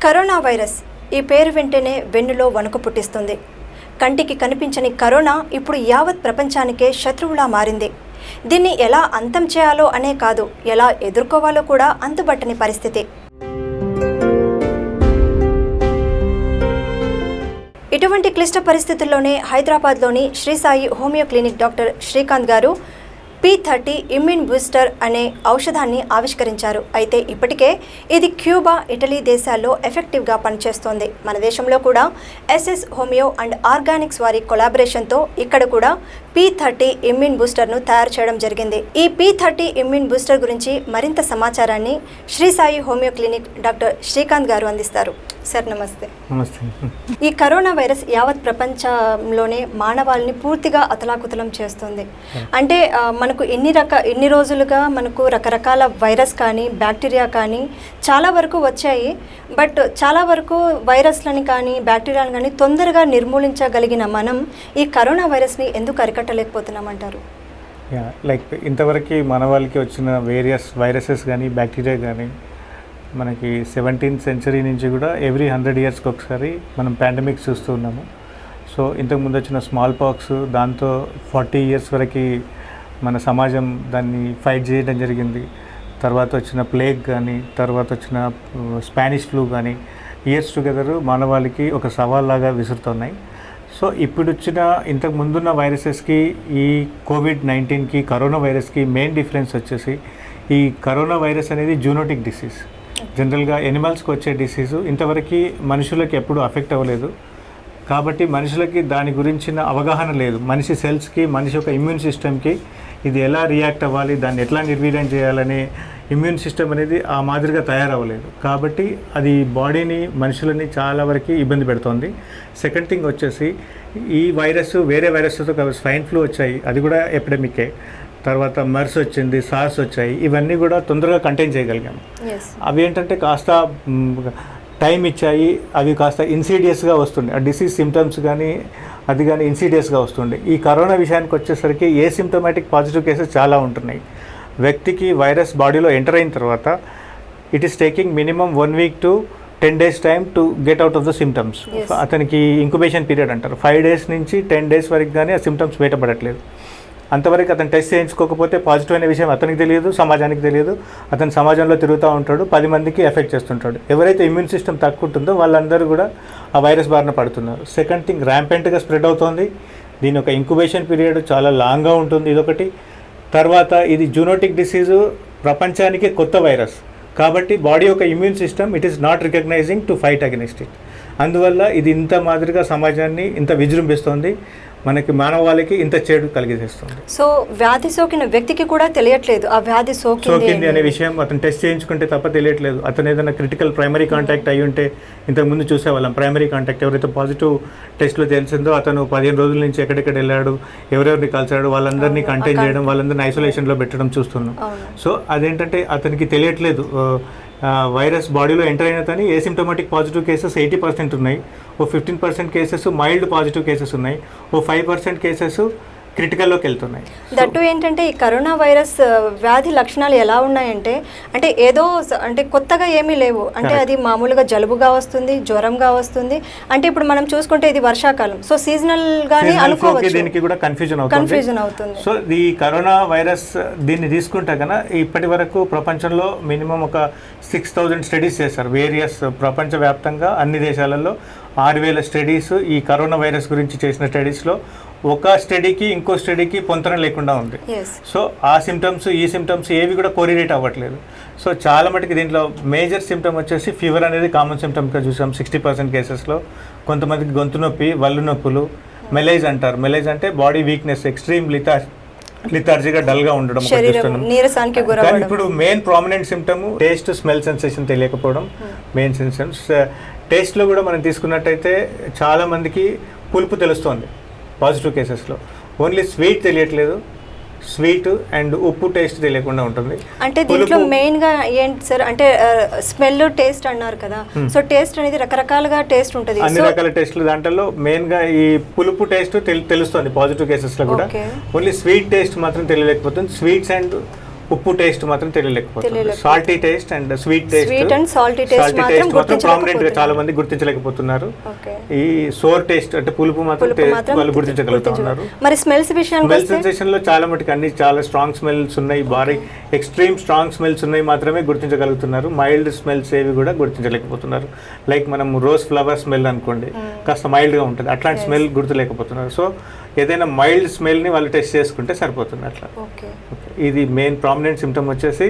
Corona virus ఈ పేరు వెంటనే వెన్నులో వణుకు పుట్టిస్తుంది. కంటికి కనిపించని కరోనా ఇప్పుడు యావత్ ప్రపంచానికే శత్రువులా మారింది. దీన్ని ఎలా అంతం చేయాలో అనే కాదు, ఎలా ఎదుర్కోవాలో కూడా అంతుబట్టని పరిస్థితి. ఇటువంటి క్లిష్ట పరిస్థితుల్లోనే హైదరాబాద్లోని Shri Sai homeo clinic doctor Srikanth గారు P30 ఇమ్యూన్ బూస్టర్ అనే ఔషధాన్ని ఆవిష్కరించారు. అయితే ఇప్పటికే ఇది క్యూబా, ఇటలీ దేశాల్లో ఎఫెక్టివ్గా పనిచేస్తోంది. మన దేశంలో కూడా SS హోమియో అండ్ ఆర్గానిక్స్ వారి కొలాబరేషన్తో ఇక్కడ కూడా P30 ఇమ్యూన్ బూస్టర్ను తయారు చేయడం జరిగింది. ఈ P30 ఇమ్యూన్ బూస్టర్ గురించి మరింత సమాచారాన్ని Shri Sai homeo clinic doctor Srikanth గారు అందిస్తారు. సార్ నమస్తే. నమస్తే. ఈ కరోనా వైరస్ యావత్ ప్రపంచంలోనే మానవాళిని పూర్తిగా అతలాకుతలం చేస్తుంది. అంటే మనకు ఎన్ని రోజులుగా మనకు రకరకాల వైరస్ కానీ బ్యాక్టీరియా కానీ చాలా వరకు వచ్చాయి. బట్ చాలా వరకు వైరస్లని కానీ బ్యాక్టీరియాలను కానీ తొందరగా నిర్మూలించగలిగిన మనం ఈ కరోనా వైరస్ని ఎందుకు అరికట్టలేకపోతున్నామంటారు? లైక్ ఇంతవరకు మన వాళ్ళకి వచ్చిన వేరియస్ వైరసెస్ కానీ బ్యాక్టీరియా కానీ మనకి 17th century నుంచి కూడా ఎవ్రీ 100 yearsకి ఒకసారి మనం పాండమిక్స్ చూస్తూ ఉన్నాము. సో ఇంతకుముందు వచ్చిన స్మాల్ పాక్స్, దాంతో 40 years వరకు మన సమాజం దాన్ని ఫైట్ చేయడం జరిగింది. తర్వాత వచ్చిన ప్లేగ్ కానీ, తర్వాత వచ్చిన స్పానిష్ ఫ్లూ కానీ ఇయర్స్ టుగెదర్ మానవాళికి ఒక సవాల్లాగా విసురుతున్నాయి. సో ఇప్పుడు వచ్చిన ఇంతకు ముందున్న వైరసెస్కి ఈ COVID-19కి కరోనా వైరస్కి మెయిన్ డిఫరెన్స్ వచ్చేసి ఈ కరోనా వైరస్ అనేది జూనోటిక్ డిసీజ్. జనరల్గా ఎనిమల్స్కి వచ్చే డిసీజు ఇంతవరకు మనుషులకి ఎప్పుడు అఫెక్ట్ అవ్వలేదు. కాబట్టి మనుషులకి దాని గురించిన అవగాహన లేదు. మనిషి సెల్స్కి, మనిషి యొక్క ఇమ్యూన్ సిస్టమ్కి ఇది ఎలా రియాక్ట్ అవ్వాలి, దాన్ని ఎట్లా నిర్వీర్యం చేయాలనే ఇమ్యూన్ సిస్టమ్ అనేది ఆ మాదిరిగా తయారవ్వలేదు. కాబట్టి అది బాడీని, మనుషులని చాలా వరకు ఇబ్బంది పెడుతోంది. సెకండ్ థింగ్ వచ్చేసి ఈ వైరస్ వేరే వైరస్తో స్వైన్ ఫ్లూ వచ్చాయి, అది కూడా ఎపిడమికే. తర్వాత మర్స్ వచ్చింది, సార్స్ వచ్చాయి. ఇవన్నీ కూడా తొందరగా కంటైన్ చేయగలిగాము. అవి ఏంటంటే కాస్త టైం ఇచ్చాయి, అవి కాస్త ఇన్సీడియస్గా వస్తుండే. ఆ డిసీజ్ సిమ్టమ్స్ కానీ అది కానీ ఇన్సీడియస్గా వస్తుండే. ఈ కరోనా విషయానికి వచ్చేసరికి ఏసిమ్టమాటిక్ పాజిటివ్ కేసెస్ చాలా ఉంటున్నాయి. వ్యక్తికి వైరస్ బాడీలో ఎంటర్ అయిన తర్వాత it is taking minimum 1 week to 10 days time to get out of the symptoms. అతనికి ఇంక్యుబేషన్ పీరియడ్ అంటారు. 5 days నుంచి 10 days వరకు కానీ ఆ సిమ్టమ్స్ బయటపడట్లేదు. అంతవరకు అతను టెస్ట్ చేయించుకోకపోతే పాజిటివ్ అనే విషయం అతనికి తెలియదు, సమాజానికి తెలియదు. అతను సమాజంలో తిరుగుతూ ఉంటాడు, 10 మందికి ఎఫెక్ట్ చేస్తుంటాడు. ఎవరైతే ఇమ్యూన్ సిస్టమ్ తక్కువ ఉంటుందో వాళ్ళందరూ కూడా ఆ వైరస్ బారిన పడుతున్నారు. సెకండ్ థింగ్, ర్యాంపెంట్గా స్ప్రెడ్ అవుతుంది. దీని ఒక ఇంక్యుబేషన్ పీరియడ్ చాలా లాంగ్గా ఉంటుంది, ఇదొకటి. తర్వాత ఇది జూనోటిక్ డిసీజు, ప్రపంచానికి కొత్త వైరస్. కాబట్టి బాడీ యొక్క immune system it is not recognizing to fight against it. అందువల్ల ఇది ఇంత మాదిరిగా సమాజాన్ని ఇంత విజృంభిస్తోంది, మనకి మానవాళికి ఇంత చేడు కలిగజేస్తుంది. సో వ్యాధి సోకిన వ్యక్తికి కూడా తెలియట్లేదు ఆ వ్యాధి సోకింది అనే విషయం. అతను టెస్ట్ చేయించుకుంటే తప్ప తెలియట్లేదు. అతను ఏదైనా క్రిటికల్ ప్రైమరీ కాంటాక్ట్ అయ్యి ఉంటే, ఇంతకుముందు చూసేవాళ్ళం ప్రైమరీ కాంటాక్ట్ ఎవరైతే పాజిటివ్ టెస్ట్లో తెలిసిందో అతను 15 రోజుల నుంచి ఎక్కడెక్కడ వెళ్ళాడు, ఎవరెవరిని కలిసాడు, వాళ్ళందరినీ కంటైన్ చేయడం, వాళ్ళందరినీ ఐసోలేషన్లో పెట్టడం చూస్తున్నాం. సో అదేంటంటే అతనికి తెలియట్లేదు. వైరస్ బాడీలో ఎంటర్ అయిన తని ఏసిమ్టమాటిక్ పాజిటివ్ కేసెస్ 80% ఉన్నాయి. ఓ 15% కేసెస్ మైల్డ్ పాజిటివ్ కేసెస్ ఉన్నాయి. ఓ 5% కేసెస్ క్రిటికల్లోకి వెళ్తున్నాయి. దట్టు ఏంటంటే ఈ కరోనా వైరస్ వ్యాధి లక్షణాలు ఎలా ఉన్నాయంటే, అంటే ఏదో అంటే కొత్తగా ఏమీ లేవు. అంటే అది మామూలుగా జలుబుగా వస్తుంది, జ్వరంగా వస్తుంది. అంటే ఇప్పుడు మనం చూసుకుంటే ఇది వర్షాకాలం, సో సీజనల్ గానే అనుకోవచ్చు. దీనికి కూడా కన్ఫ్యూజన్ అవుతుంది. సో ఈ కరోనా వైరస్ దీన్ని తీసుకుంటే కన్నా ఇప్పటి వరకు ప్రపంచంలో మినిమం ఒక 6,000 స్టడీస్ చేశారు. వేరియస్ ప్రపంచవ్యాప్తంగా అన్ని దేశాలలో 6,000 స్టడీస్ ఈ కరోనా వైరస్ గురించి చేసిన స్టడీస్లో ఒక స్టడీకి ఇంకో స్టడీకి పొంతన లేకుండా ఉంది. సో ఆ సిమ్టమ్స్ ఈ సిమ్టమ్స్ ఏవి కూడా కోరిలేట్ అవ్వట్లేదు. సో చాలా మటుకు దీంట్లో మేజర్ సిమ్టమ్ వచ్చేసి ఫీవర్ అనేది కామన్ సిమ్టమ్గా చూసాం 60% కేసెస్లో. కొంతమందికి గొంతు నొప్పి, వల్లు నొప్పులు, మెలేజ్ అంటారు. మెలేజ్ అంటే బాడీ వీక్నెస్, ఎక్స్ట్రీమ్ లిథార్జీగా డల్గా ఉండడం. కానీ ఇప్పుడు main prominent symptom taste, smell sensation తెలియకపోవడం మెయిన్ సిమ్టమ్స్. టేస్ట్లో కూడా మనం తీసుకున్నట్టయితే చాలా మందికి పులుపు తెలుస్తోంది పాజిటివ్ కేసెస్లో. ఓన్లీ స్వీట్ తెలియట్లేదు, స్వీట్ అండ్ ఉప్పు టేస్ట్ తెలియకుండా ఉంటుంది. అంటే దీంట్లో మెయిన్గా ఏంటి సార్ అంటే స్మెల్, టేస్ట్ అన్నారు కదా. సో టేస్ట్ అనేది రకరకాలుగా టేస్ట్ ఉంటుంది, అన్ని రకాల టేస్ట్లు. దాంట్లో మెయిన్గా ఈ పులుపు టేస్ట్ తెలుస్తుంది పాజిటివ్ కేసెస్లో కూడా. ఓన్లీ స్వీట్ టేస్ట్ మాత్రం తెలియలేకపోతుంది. స్వీట్స్ అండ్ ఉప్పు టేస్ట్ మాత్రం తెలియలేకపోతుంది. Salty taste and sweet and salty taste మాత్రం ప్రామినెంట్ గా చాలా మంది గుర్తించలేకపోతున్నారు. ఈ సోర్ టేస్ట్ అంటే పులుపు మాత్రం వాళ్ళు గుర్తించగలుగుతున్నారు. మరి స్మెల్స్ సెన్సేషన్ లో చాలా మటుకు అన్ని చాలా స్ట్రాంగ్ స్మెల్స్ ఉన్నాయి, భారీ ఎక్స్ట్రీమ్ స్ట్రాంగ్ స్మెల్స్ ఉన్నాయి మాత్రమే గుర్తించగలుగుతున్నారు. మైల్డ్ స్మెల్స్ ఏవి కూడా గుర్తించలేకపోతున్నారు. లైక్ మనం రోజ్ ఫ్లవర్ స్మెల్ అనుకోండి, కాస్త మైల్డ్ గా ఉంటుంది, అట్లాంటి స్మెల్ గుర్తులేకపోతున్నారు. సో ఏదైనా మైల్డ్ స్మెల్ని వాళ్ళు టెస్ట్ చేసుకుంటే సరిపోతుంది. అట్లా ఇది మెయిన్ ప్రామినెంట్ సిమ్టమ్ వచ్చేసి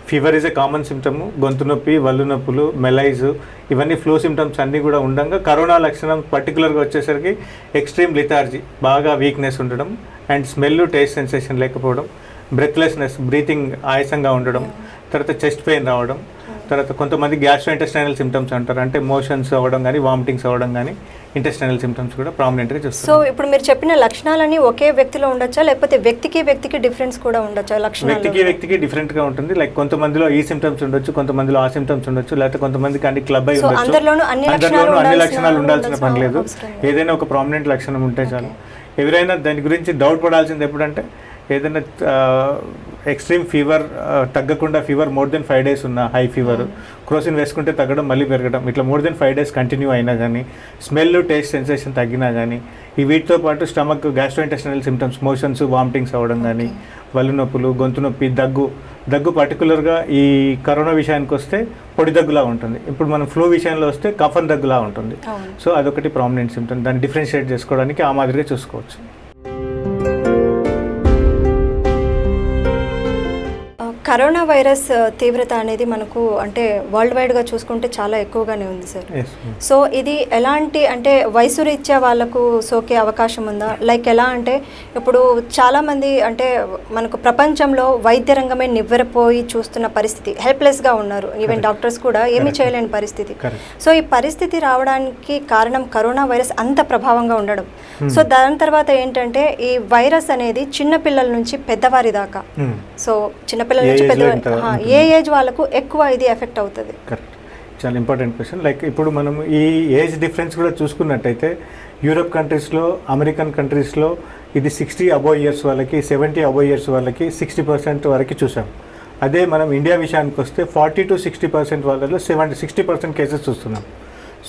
fever is a common symptom. గొంతు నొప్పి, వల్లు నొప్పులు, మెలైజ్, ఇవన్నీ ఫ్లూ సిమ్టమ్స్ అన్నీ కూడా ఉండగా కరోనా లక్షణం పర్టికులర్గా వచ్చేసరికి ఎక్స్ట్రీమ్ లిథార్జీ, బాగా వీక్నెస్ ఉండడం, అండ్ స్మెల్ టేస్ట్ సెన్సేషన్ లేకపోవడం, బ్రెత్లెస్నెస్, బ్రీతింగ్ ఆయాసంగా ఉండడం, తర్వాత చెస్ట్ పెయిన్ రావడం, తర్వాత కొంతమంది గ్యాస్ట్రోఇంటెస్టైనల్ సిమ్టమ్స్ అంటారు, అంటే మోషన్స్ అవ్వడం కానీ వామిటింగ్స్ అవ్వడం కానీ ఇంటెస్టైనల్ సిమ్టమ్స్ కూడా ప్రామినెంట్గా చూస్తారు. సో ఇప్పుడు మీరు చెప్పిన లక్షణాలన్నీ ఒకే వ్యక్తిలో ఉండొచ్చా, లేకపోతే వ్యక్తికి డిఫరెన్స్ కూడా ఉండొచ్చా? లక్షణాలు వ్యక్తికి డిఫరెంట్గా ఉంటుంది. లైక్ కొంతమందిలో ఈ సిమ్టమ్స్ ఉండొచ్చు, కొంతమందిలో ఆ సిమ్టమ్స్ ఉండొచ్చు, లేకపోతే కొంతమందికి అన్ని క్లబ్ అయి ఉండొచ్చు. అందరిలోనూ అన్ని లక్షణాలు ఉండాల్సిన పని లేదు. ఏదైనా ఒక ప్రామినెంట్ లక్షణం ఉంటే చాలు. ఎవరైనా దాని గురించి డౌట్ పడాల్సింది ఎప్పుడంటే ఏదైనా ఎక్స్ట్రీమ్ ఫీవర్ తగ్గకుండా, ఫీవర్ మోర్ దెన్ 5 days ఉన్న హై ఫీవర్, క్రోసిన్ వేసుకుంటే తగ్గడం మళ్ళీ పెరగడం, ఇట్లా మోర్ దెన్ 5 days కంటిన్యూ అయినా కానీ, స్మెల్ టేస్ట్ సెన్సేషన్ తగ్గినా కానీ, ఈ వీటితో పాటు stomach gastrointestinal symptoms, motions vomitings అవ్వడం కానీ, వల్లు నొప్పులు, గొంతు నొప్పి, దగ్గు పర్టికులర్గా ఈ కరోనా విషయానికి వస్తే పొడి దగ్గులా ఉంటుంది. ఇప్పుడు మనం ఫ్లూ విషయంలో వస్తే కఫన్ దగ్గులా ఉంటుంది. సో అదొకటి ప్రామినెంట్ సిమ్టమ్. దాన్ని డిఫరెన్షియేట్ చేసుకోవడానికి ఆ మాదిరిగా చూసుకోవచ్చు. కరోనా వైరస్ తీవ్రత అనేది మనకు అంటే వరల్డ్ వైడ్గా చూసుకుంటే చాలా ఎక్కువగానే ఉంది సార్. సో ఇది ఎలాంటి అంటే వయసు రీత్యా వాళ్ళకు సోకే అవకాశం ఉందా? లైక్ ఎలా అంటే ఇప్పుడు చాలామంది అంటే మనకు ప్రపంచంలో వైద్య రంగమే నివ్వెరపోయి చూస్తున్న పరిస్థితి, హెల్ప్లెస్గా ఉన్నారు. ఈవెన్ డాక్టర్స్ కూడా ఏమీ చేయలేని పరిస్థితి. సో ఈ పరిస్థితి రావడానికి కారణం కరోనా వైరస్ అంత ప్రభావంగా ఉండడం. సో దాని తర్వాత ఏంటంటే ఈ వైరస్ అనేది చిన్నపిల్లల నుంచి పెద్దవారి దాకా, సో చిన్నపిల్లల నుంచి ఏ ఏజ్ వాళ్ళకు ఎక్కువ ఇది ఎఫెక్ట్ అవుతుంది? కరెక్ట్, చాలా ఇంపార్టెంట్ క్వశ్చన్. లైక్ ఇప్పుడు మనం ఈ ఏజ్ డిఫరెన్స్ కూడా చూసుకున్నట్టయితే యూరోప్ కంట్రీస్లో, అమెరికన్ కంట్రీస్లో ఇది 60 above years వాళ్ళకి, 70 above years వాళ్ళకి 60% వరకు చూసాం. అదే మనం ఇండియా విషయానికి వస్తే 40 to 60% వాళ్ళలో 60% కేసెస్ చూస్తున్నాం.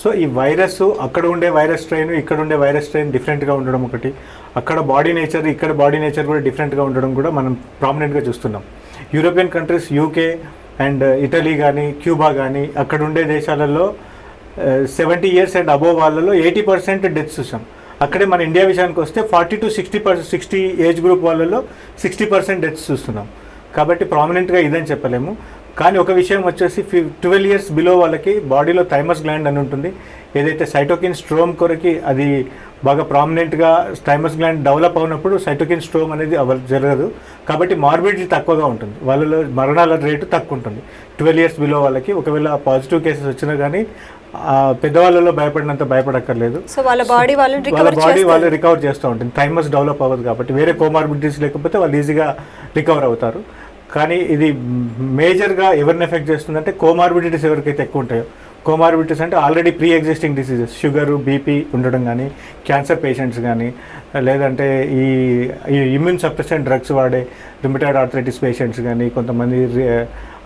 సో ఈ వైరస్ అక్కడ ఉండే వైరస్ స్ట్రెయిన్, ఇక్కడ ఉండే వైరస్ స్ట్రెయిన్ డిఫరెంట్గా ఉండడం ఒకటి, అక్కడ బాడీ నేచర్, ఇక్కడ బాడీ నేచర్ కూడా డిఫరెంట్గా ఉండడం కూడా మనం ప్రామినెంట్గా చూస్తున్నాం. European countries, UK and Italy కానీ, క్యూబా కానీ, అక్కడ ఉండే దేశాలలో 70 years అండ్ అబోవ్ వాళ్ళలో 80% డెత్స్ చూసాం. అక్కడే మన ఇండియా విషయానికి వస్తే 40 to 60 ఏజ్ గ్రూప్ వాళ్ళలో 60% డెత్స్ చూస్తున్నాం. కాబట్టి ప్రామినెంట్గా ఇదని చెప్పలేము. కానీ ఒక విషయం వచ్చేసి 12 years బిలో వాళ్ళకి బాడీలో థైమస్ గ్లాండ్ అని ఉంటుంది. ఏదైతే సైటోకిన్ స్ట్రోమ్ కొరకి అది బాగా ప్రామినెంట్గా థైమస్ గ్లాండ్ డెవలప్ అవునప్పుడు సైటోకిన్ స్ట్రోమ్ అనేది జరగదు. కాబట్టి మార్బిడిటీ తక్కువగా ఉంటుంది, వాళ్ళలో మరణాల రేటు తక్కువ ఉంటుంది 12 years బిలో వాళ్ళకి. ఒకవేళ పాజిటివ్ కేసెస్ వచ్చినా కానీ పెద్దవాళ్ళలో భయపడినంత భయపడక్కర్లేదు. సో వాళ్ళ బాడీ వాళ్ళు రికవర్ చేస్తూ ఉంటుంది. థైమస్ డెవలప్ అవ్వదు కాబట్టి వేరే కోమార్బిడిటీస్ లేకపోతే వాళ్ళు ఈజీగా రికవర్ అవుతారు. కానీ ఇది మేజర్గా ఎవరిని ఎఫెక్ట్ చేస్తుందంటే కోమార్బిడిటీస్ ఎవరికైతే ఎక్కువ ఉంటాయో, కోమార్బిడిటీస్ అంటే already pre existing diseases, sugar, BP ఉండడం కానీ, క్యాన్సర్ పేషెంట్స్ కానీ, లేదంటే ఈ ఇమ్యూన్ సప్రెసెంట్ డ్రగ్స్ వాడే రుమటాయిడ్ ఆర్థరైటిస్ పేషెంట్స్ కానీ, కొంతమంది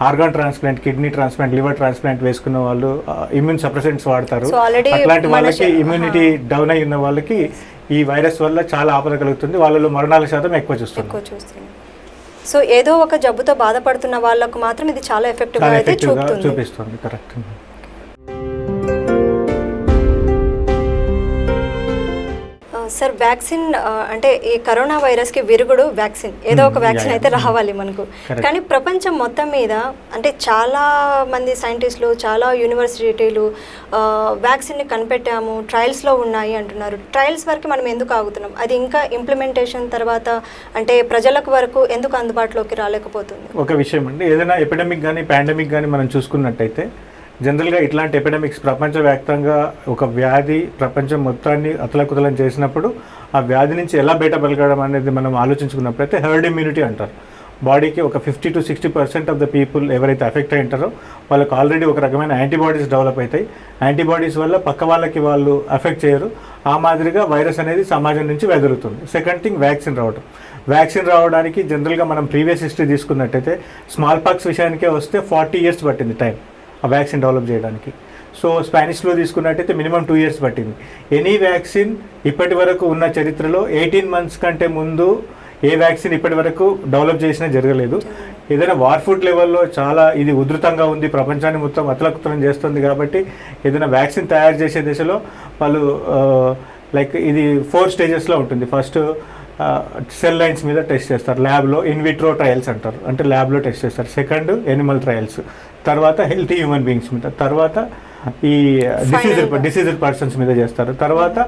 organ transplant, kidney transplant, liver transplant వేసుకున్న వాళ్ళు ఇమ్యూన్ సప్రెసెంట్స్ వాడతారు. అట్లాంటి వాళ్ళకి ఇమ్యూనిటీ డౌన్ అయి ఉన్న వాళ్ళకి ఈ వైరస్ వల్ల చాలా ఆపద కలుగుతుంది. వాళ్ళలో మరణాల శాతం ఎక్కువ చూస్తుంది. సో ఏదో ఒక జబ్బుతో బాధపడుతున్న వాళ్ళకు మాత్రం ఇది చాలా ఎఫెక్టివ్గా అయితే చూపిస్తుంది. కరెక్ట్. సార్ వ్యాక్సిన్ అంటే ఈ కరోనా వైరస్కి విరుగుడు వ్యాక్సిన్, ఏదో ఒక వ్యాక్సిన్ అయితే రావాలి మనకు. కానీ ప్రపంచం మొత్తం మీద అంటే చాలా మంది సైంటిస్టులు, చాలా యూనివర్సిటీలు వ్యాక్సిన్ని కనిపెట్టాము, ట్రయల్స్లో ఉన్నాయి అంటున్నారు. ట్రయల్స్ వరకు మనం ఎందుకు ఆగుతున్నాం? అది ఇంకా ఇంప్లిమెంటేషన్ తర్వాత అంటే ప్రజలకు వరకు ఎందుకు అందుబాటులోకి రాలేకపోతుంది? ఒక విషయం అండి, ఏదైనా ఎపిడమిక్ కానీ పాండమిక్ కానీ మనం చూసుకున్నట్టయితే జనరల్గా ఇట్లాంటి ఎపిడమిక్స్ ప్రపంచవ్యాప్తంగా ఒక వ్యాధి ప్రపంచం మొత్తాన్ని అతలకుతలం చేసినప్పుడు ఆ వ్యాధి నుంచి ఎలా బయటపడగడం అనేది మనం ఆలోచించుకున్నప్పుడైతే హెర్డ్ ఇమ్యూనిటీ అంటారు. బాడీకి ఒక 50 to 60% ఆఫ్ ద పీపుల్ ఎవరైతే ఎఫెక్ట్ అయి ఉంటారో వాళ్ళకి ఆల్రెడీ ఒక రకమైన యాంటీబాడీస్ డెవలప్ అవుతాయి. యాంటీబాడీస్ వల్ల పక్క వాళ్ళకి వాళ్ళు ఎఫెక్ట్ చేయరు. ఆ మాదిరిగా వైరస్ అనేది సమాజం నుంచి వెదురుతుంది. సెకండ్ థింగ్ వ్యాక్సిన్ రావడం. వ్యాక్సిన్ రావడానికి జనరల్గా మనం ప్రీవియస్ హిస్టరీ తీసుకున్నట్టయితే స్మాల్ పాక్స్ విషయానికే వస్తే 40 years పట్టింది టైం ఆ వ్యాక్సిన్ డెవలప్ చేయడానికి. సో స్పానిష్ ఫ్లూ తీసుకున్నట్టయితే మినిమం 2 years పట్టింది. ఎనీ వ్యాక్సిన్ ఇప్పటి వరకు ఉన్న చరిత్రలో 18 months కంటే ముందు ఏ వ్యాక్సిన్ ఇప్పటి వరకు డెవలప్ చేసినా జరగలేదు. ఏదైనా వార్ ఫుడ్ లెవెల్లో చాలా ఇది ఉధృతంగా ఉంది, ప్రపంచాన్ని మొత్తం అతలకుతలం చేస్తుంది. కాబట్టి ఏదైనా వ్యాక్సిన్ తయారు చేసే దశలో వాళ్ళు లైక్ ఇది 4 stagesలో ఉంటుంది. ఫస్ట్ సెల్ లైన్స్ మీద టెస్ట్ చేస్తారు ల్యాబ్లో, ఇన్విట్రో ట్రయల్స్ అంటారు, అంటే ల్యాబ్లో టెస్ట్ చేస్తారు. సెకండ్ ఎనిమల్ ట్రయల్స్, తర్వాత హెల్తీ హ్యూమన్ బీయింగ్స్ మీద, తర్వాత ఈ డిసీజ్డ్ పర్సన్స్ మీద చేస్తారు. తర్వాత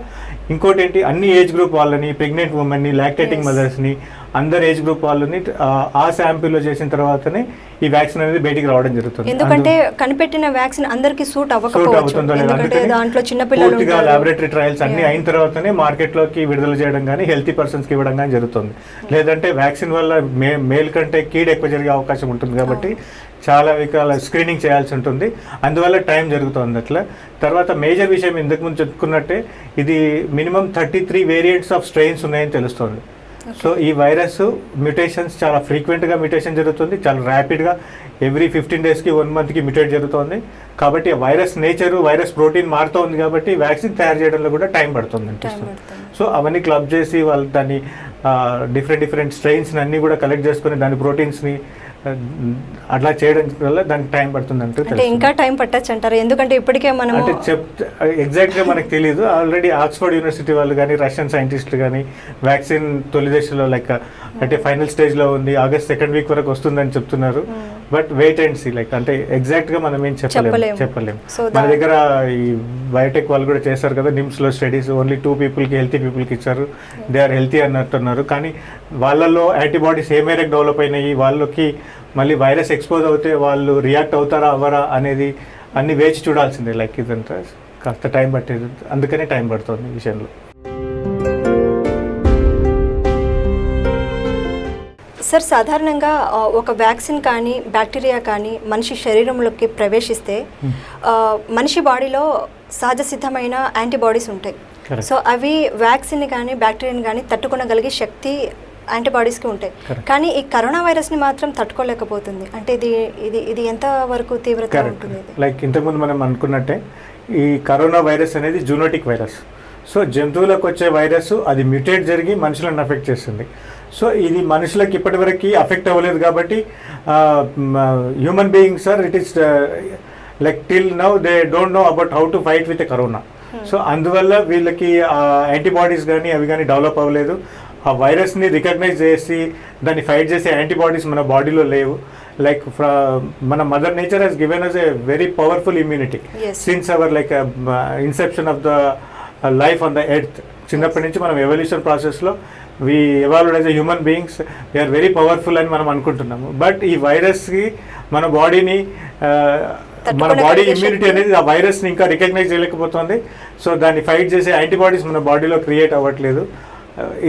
ఇంకోటి ఏంటి, అన్ని ఏజ్ గ్రూప్ వాళ్ళని, ప్రెగ్నెంట్ ఉమెన్ని, లాక్టేటింగ్ మదర్స్ని, అందరు ఏజ్ గ్రూప్ వాళ్ళని ఆ శాంపిల్లో చేసిన తర్వాతనే ఈ వ్యాక్సిన్ అనేది బయటికి రావడం జరుగుతుంది. ఎందుకంటే కనిపెట్టిన వ్యాక్సిన్ అందరికీ సూట్ అవ్వకపోవచ్చు, ఎందుకంటే దాంట్లో చిన్న పిల్లలు పూర్తిగా లాబొరేటరీ ట్రయల్స్ అన్ని అయిన తర్వాతనే మార్కెట్లోకి విడుదల చేయడం కానీ హెల్తీ పర్సన్స్కి ఇవ్వడం కానీ జరుగుతుంది. లేదంటే వ్యాక్సిన్ వల్ల మేల్ కంటే కీడు ఎక్కువ జరిగే అవకాశం ఉంటుంది కాబట్టి చాలా వికాల స్క్రీనింగ్ చేయాల్సి ఉంటుంది. అందువల్ల టైం జరుగుతుంది అట్లా. తర్వాత మేజర్ విషయం ఇంతకుముందు చెప్పుకున్నట్టే ఇది మినిమం 33 వేరియంట్స్ ఆఫ్ స్ట్రెయిన్స్ ఉన్నాయని తెలుస్తుంది. సో ఈ వైరస్ మ్యూటేషన్స్ చాలా ఫ్రీక్వెంట్గా మ్యూటేషన్ జరుగుతుంది, చాలా ర్యాపిడ్గా ఎవ్రీ 15 daysకి 1 monthకి మ్యూటేట్ జరుగుతుంది. కాబట్టి వైరస్ నేచరు, వైరస్ ప్రోటీన్ మారుతూ ఉంది కాబట్టి వ్యాక్సిన్ తయారు చేయడంలో కూడా టైం పడుతుంది అనిపిస్తుంది. సో అవన్నీ క్లబ్ చేసి వాళ్ళు దాన్ని డిఫరెంట్ స్ట్రెయిన్స్ని అన్నీ కూడా కలెక్ట్ చేసుకొని దాని ప్రోటీన్స్ని అట్లా చేయడం వల్ల దానికి టైం పడుతుంది అంటే ఇంకా టైం పట్టచ్చు అంటారు. ఎందుకంటే ఇప్పటికే మనం అంటే ఎగ్జాక్ట్గా మనకు తెలియదు. ఆల్రెడీ ఆక్స్ఫర్డ్ యూనివర్సిటీ వాళ్ళు కానీ రష్యన్ సైంటిస్టులు కానీ వ్యాక్సిన్ తొలి దశలో లైక్ అంటే ఫైనల్ స్టేజ్లో ఉంది, August 2nd week వరకు వస్తుందని చెప్తున్నారు. But wait and see, like అంటే ఎగ్జాక్ట్గా మనం ఏం చెప్పలేము. మన దగ్గర ఈ బయోటెక్ వాళ్ళు కూడా చేస్తారు కదా నిమ్స్లో స్టడీస్, ఓన్లీ 2 peopleకి హెల్తీ పీపుల్కి ఇచ్చారు, దే ఆర్ హెల్తీ అన్నట్టున్నారు. కానీ వాళ్ళల్లో యాంటీబాడీస్ ఏ మేరకు డెవలప్ అయినాయి, వాళ్ళకి మళ్ళీ వైరస్ ఎక్స్పోజ్ అవుతే వాళ్ళు రియాక్ట్ అవుతారా అవ్వరా అనేది అన్ని వేచి చూడాల్సిందే. లైక్ ఇదంతా కాస్త టైం పట్టేది, అందుకనే టైం పడుతుంది ఈ విషయంలో. సార్, సాధారణంగా ఒక వ్యాక్సిన్ కానీ బ్యాక్టీరియా కానీ మనిషి శరీరంలోకి ప్రవేశిస్తే మనిషి బాడీలో సహజ సిద్ధమైన యాంటీబాడీస్ ఉంటాయి. సో అవి వ్యాక్సిన్ కానీ బ్యాక్టీరియాని కానీ తట్టుకోగలిగే శక్తి యాంటీబాడీస్కి ఉంటాయి. కానీ ఈ కరోనా వైరస్ని మాత్రం తట్టుకోలేకపోతుంది. అంటే ఇది ఎంత వరకు తీవ్రత ఉంటుంది? లైక్ ఇంతకుముందు మనం అనుకున్నట్టే ఈ కరోనా వైరస్ అనేది జూనోటిక్ వైరస్. సో జంతువులకు వచ్చే వైరస్ అది మ్యూటేట్ జరిగి మనుషులను అఫెక్ట్ చేస్తుంది. సో ఇది మనుషులకు ఇప్పటివరకు అఫెక్ట్ అవ్వలేదు కాబట్టి human beings are it is like till now they don't know about how to fight with corona. So అందువల్ల వీళ్ళకి యాంటీబాడీస్ కానీ అవి కానీ డెవలప్ అవ్వలేదు. ఆ వైరస్ని రికగ్నైజ్ చేసి దాన్ని ఫైట్ చేసే యాంటీబాడీస్ మన బాడీలో లేవు. లైక్ మన mother nature has given us a very powerful immunity since our like inception of the life on the earth. చిన్నప్పటి నుంచి మనం ఎవల్యూషన్ ప్రాసెస్లో we evolved as a human beings, we are very powerful అని మనం అనుకుంటున్నాము. బట్ ఈ వైరస్కి మన బాడీ ఇమ్యూనిటీ అనేది ఆ వైరస్ని ఇంకా రికగ్నైజ్ చేయలేకపోతుంది. సో దాన్ని ఫైట్ చేసే యాంటీబాడీస్ మన బాడీలో క్రియేట్ అవ్వట్లేదు.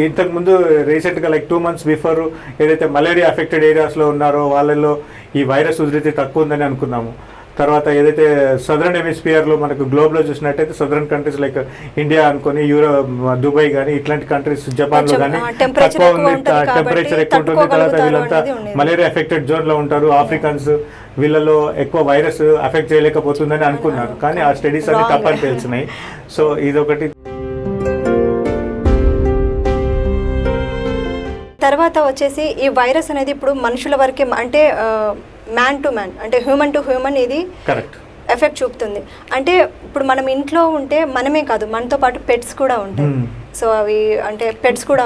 ఇంతకుముందు రీసెంట్గా లైక్ 2 months బిఫోర్ ఏదైతే మలేరియా అఫెక్టెడ్ ఏరియాస్లో ఉన్నారో వాళ్ళల్లో ఈ వైరస్ ఉధృతి తక్కువ ఉందని అనుకున్నాము. తర్వాత ఏదైతే సదరన్ హెమిస్ఫియర్లో మనకు గ్లోబ్లో చూసినట్టయితే సదరన్ కంట్రీస్ లైక్ ఇండియా అనుకొని దుబాయ్ కానీ ఇట్లాంటి కంట్రీస్, జపాన్లో కానీ తక్కువ ఉంది, టెంపరేచర్ ఎక్కువ ఉంటుంది. తర్వాత వీళ్ళంతా మలేరియా అఫెక్టెడ్ జోన్లో ఉంటారు. ఆఫ్రికన్స్ వీళ్ళలో ఎక్కువ వైరస్ అఫెక్ట్ చేయలేకపోతుందని అనుకున్నారు. కానీ ఆ స్టడీస్ అన్ని తప్పని తెలిసినాయి. సో ఇదొకటి. తర్వాత వచ్చేసి ఈ వైరస్ అనేది ఇప్పుడు మనుషుల వరకే, అంటే మ్యాన్ టు మ్యాన్, అంటే హ్యూమన్ టు హ్యూమన్ ఇది కరెక్ట్ ఎఫెక్ట్ చూపుతుంది. అంటే ఇప్పుడు మనం ఇంట్లో ఉంటే మనమే కాదు, మనతో పాటు పెట్స్ కూడా ఉంటాయి. సో అవి అంటే పెట్స్ కూడా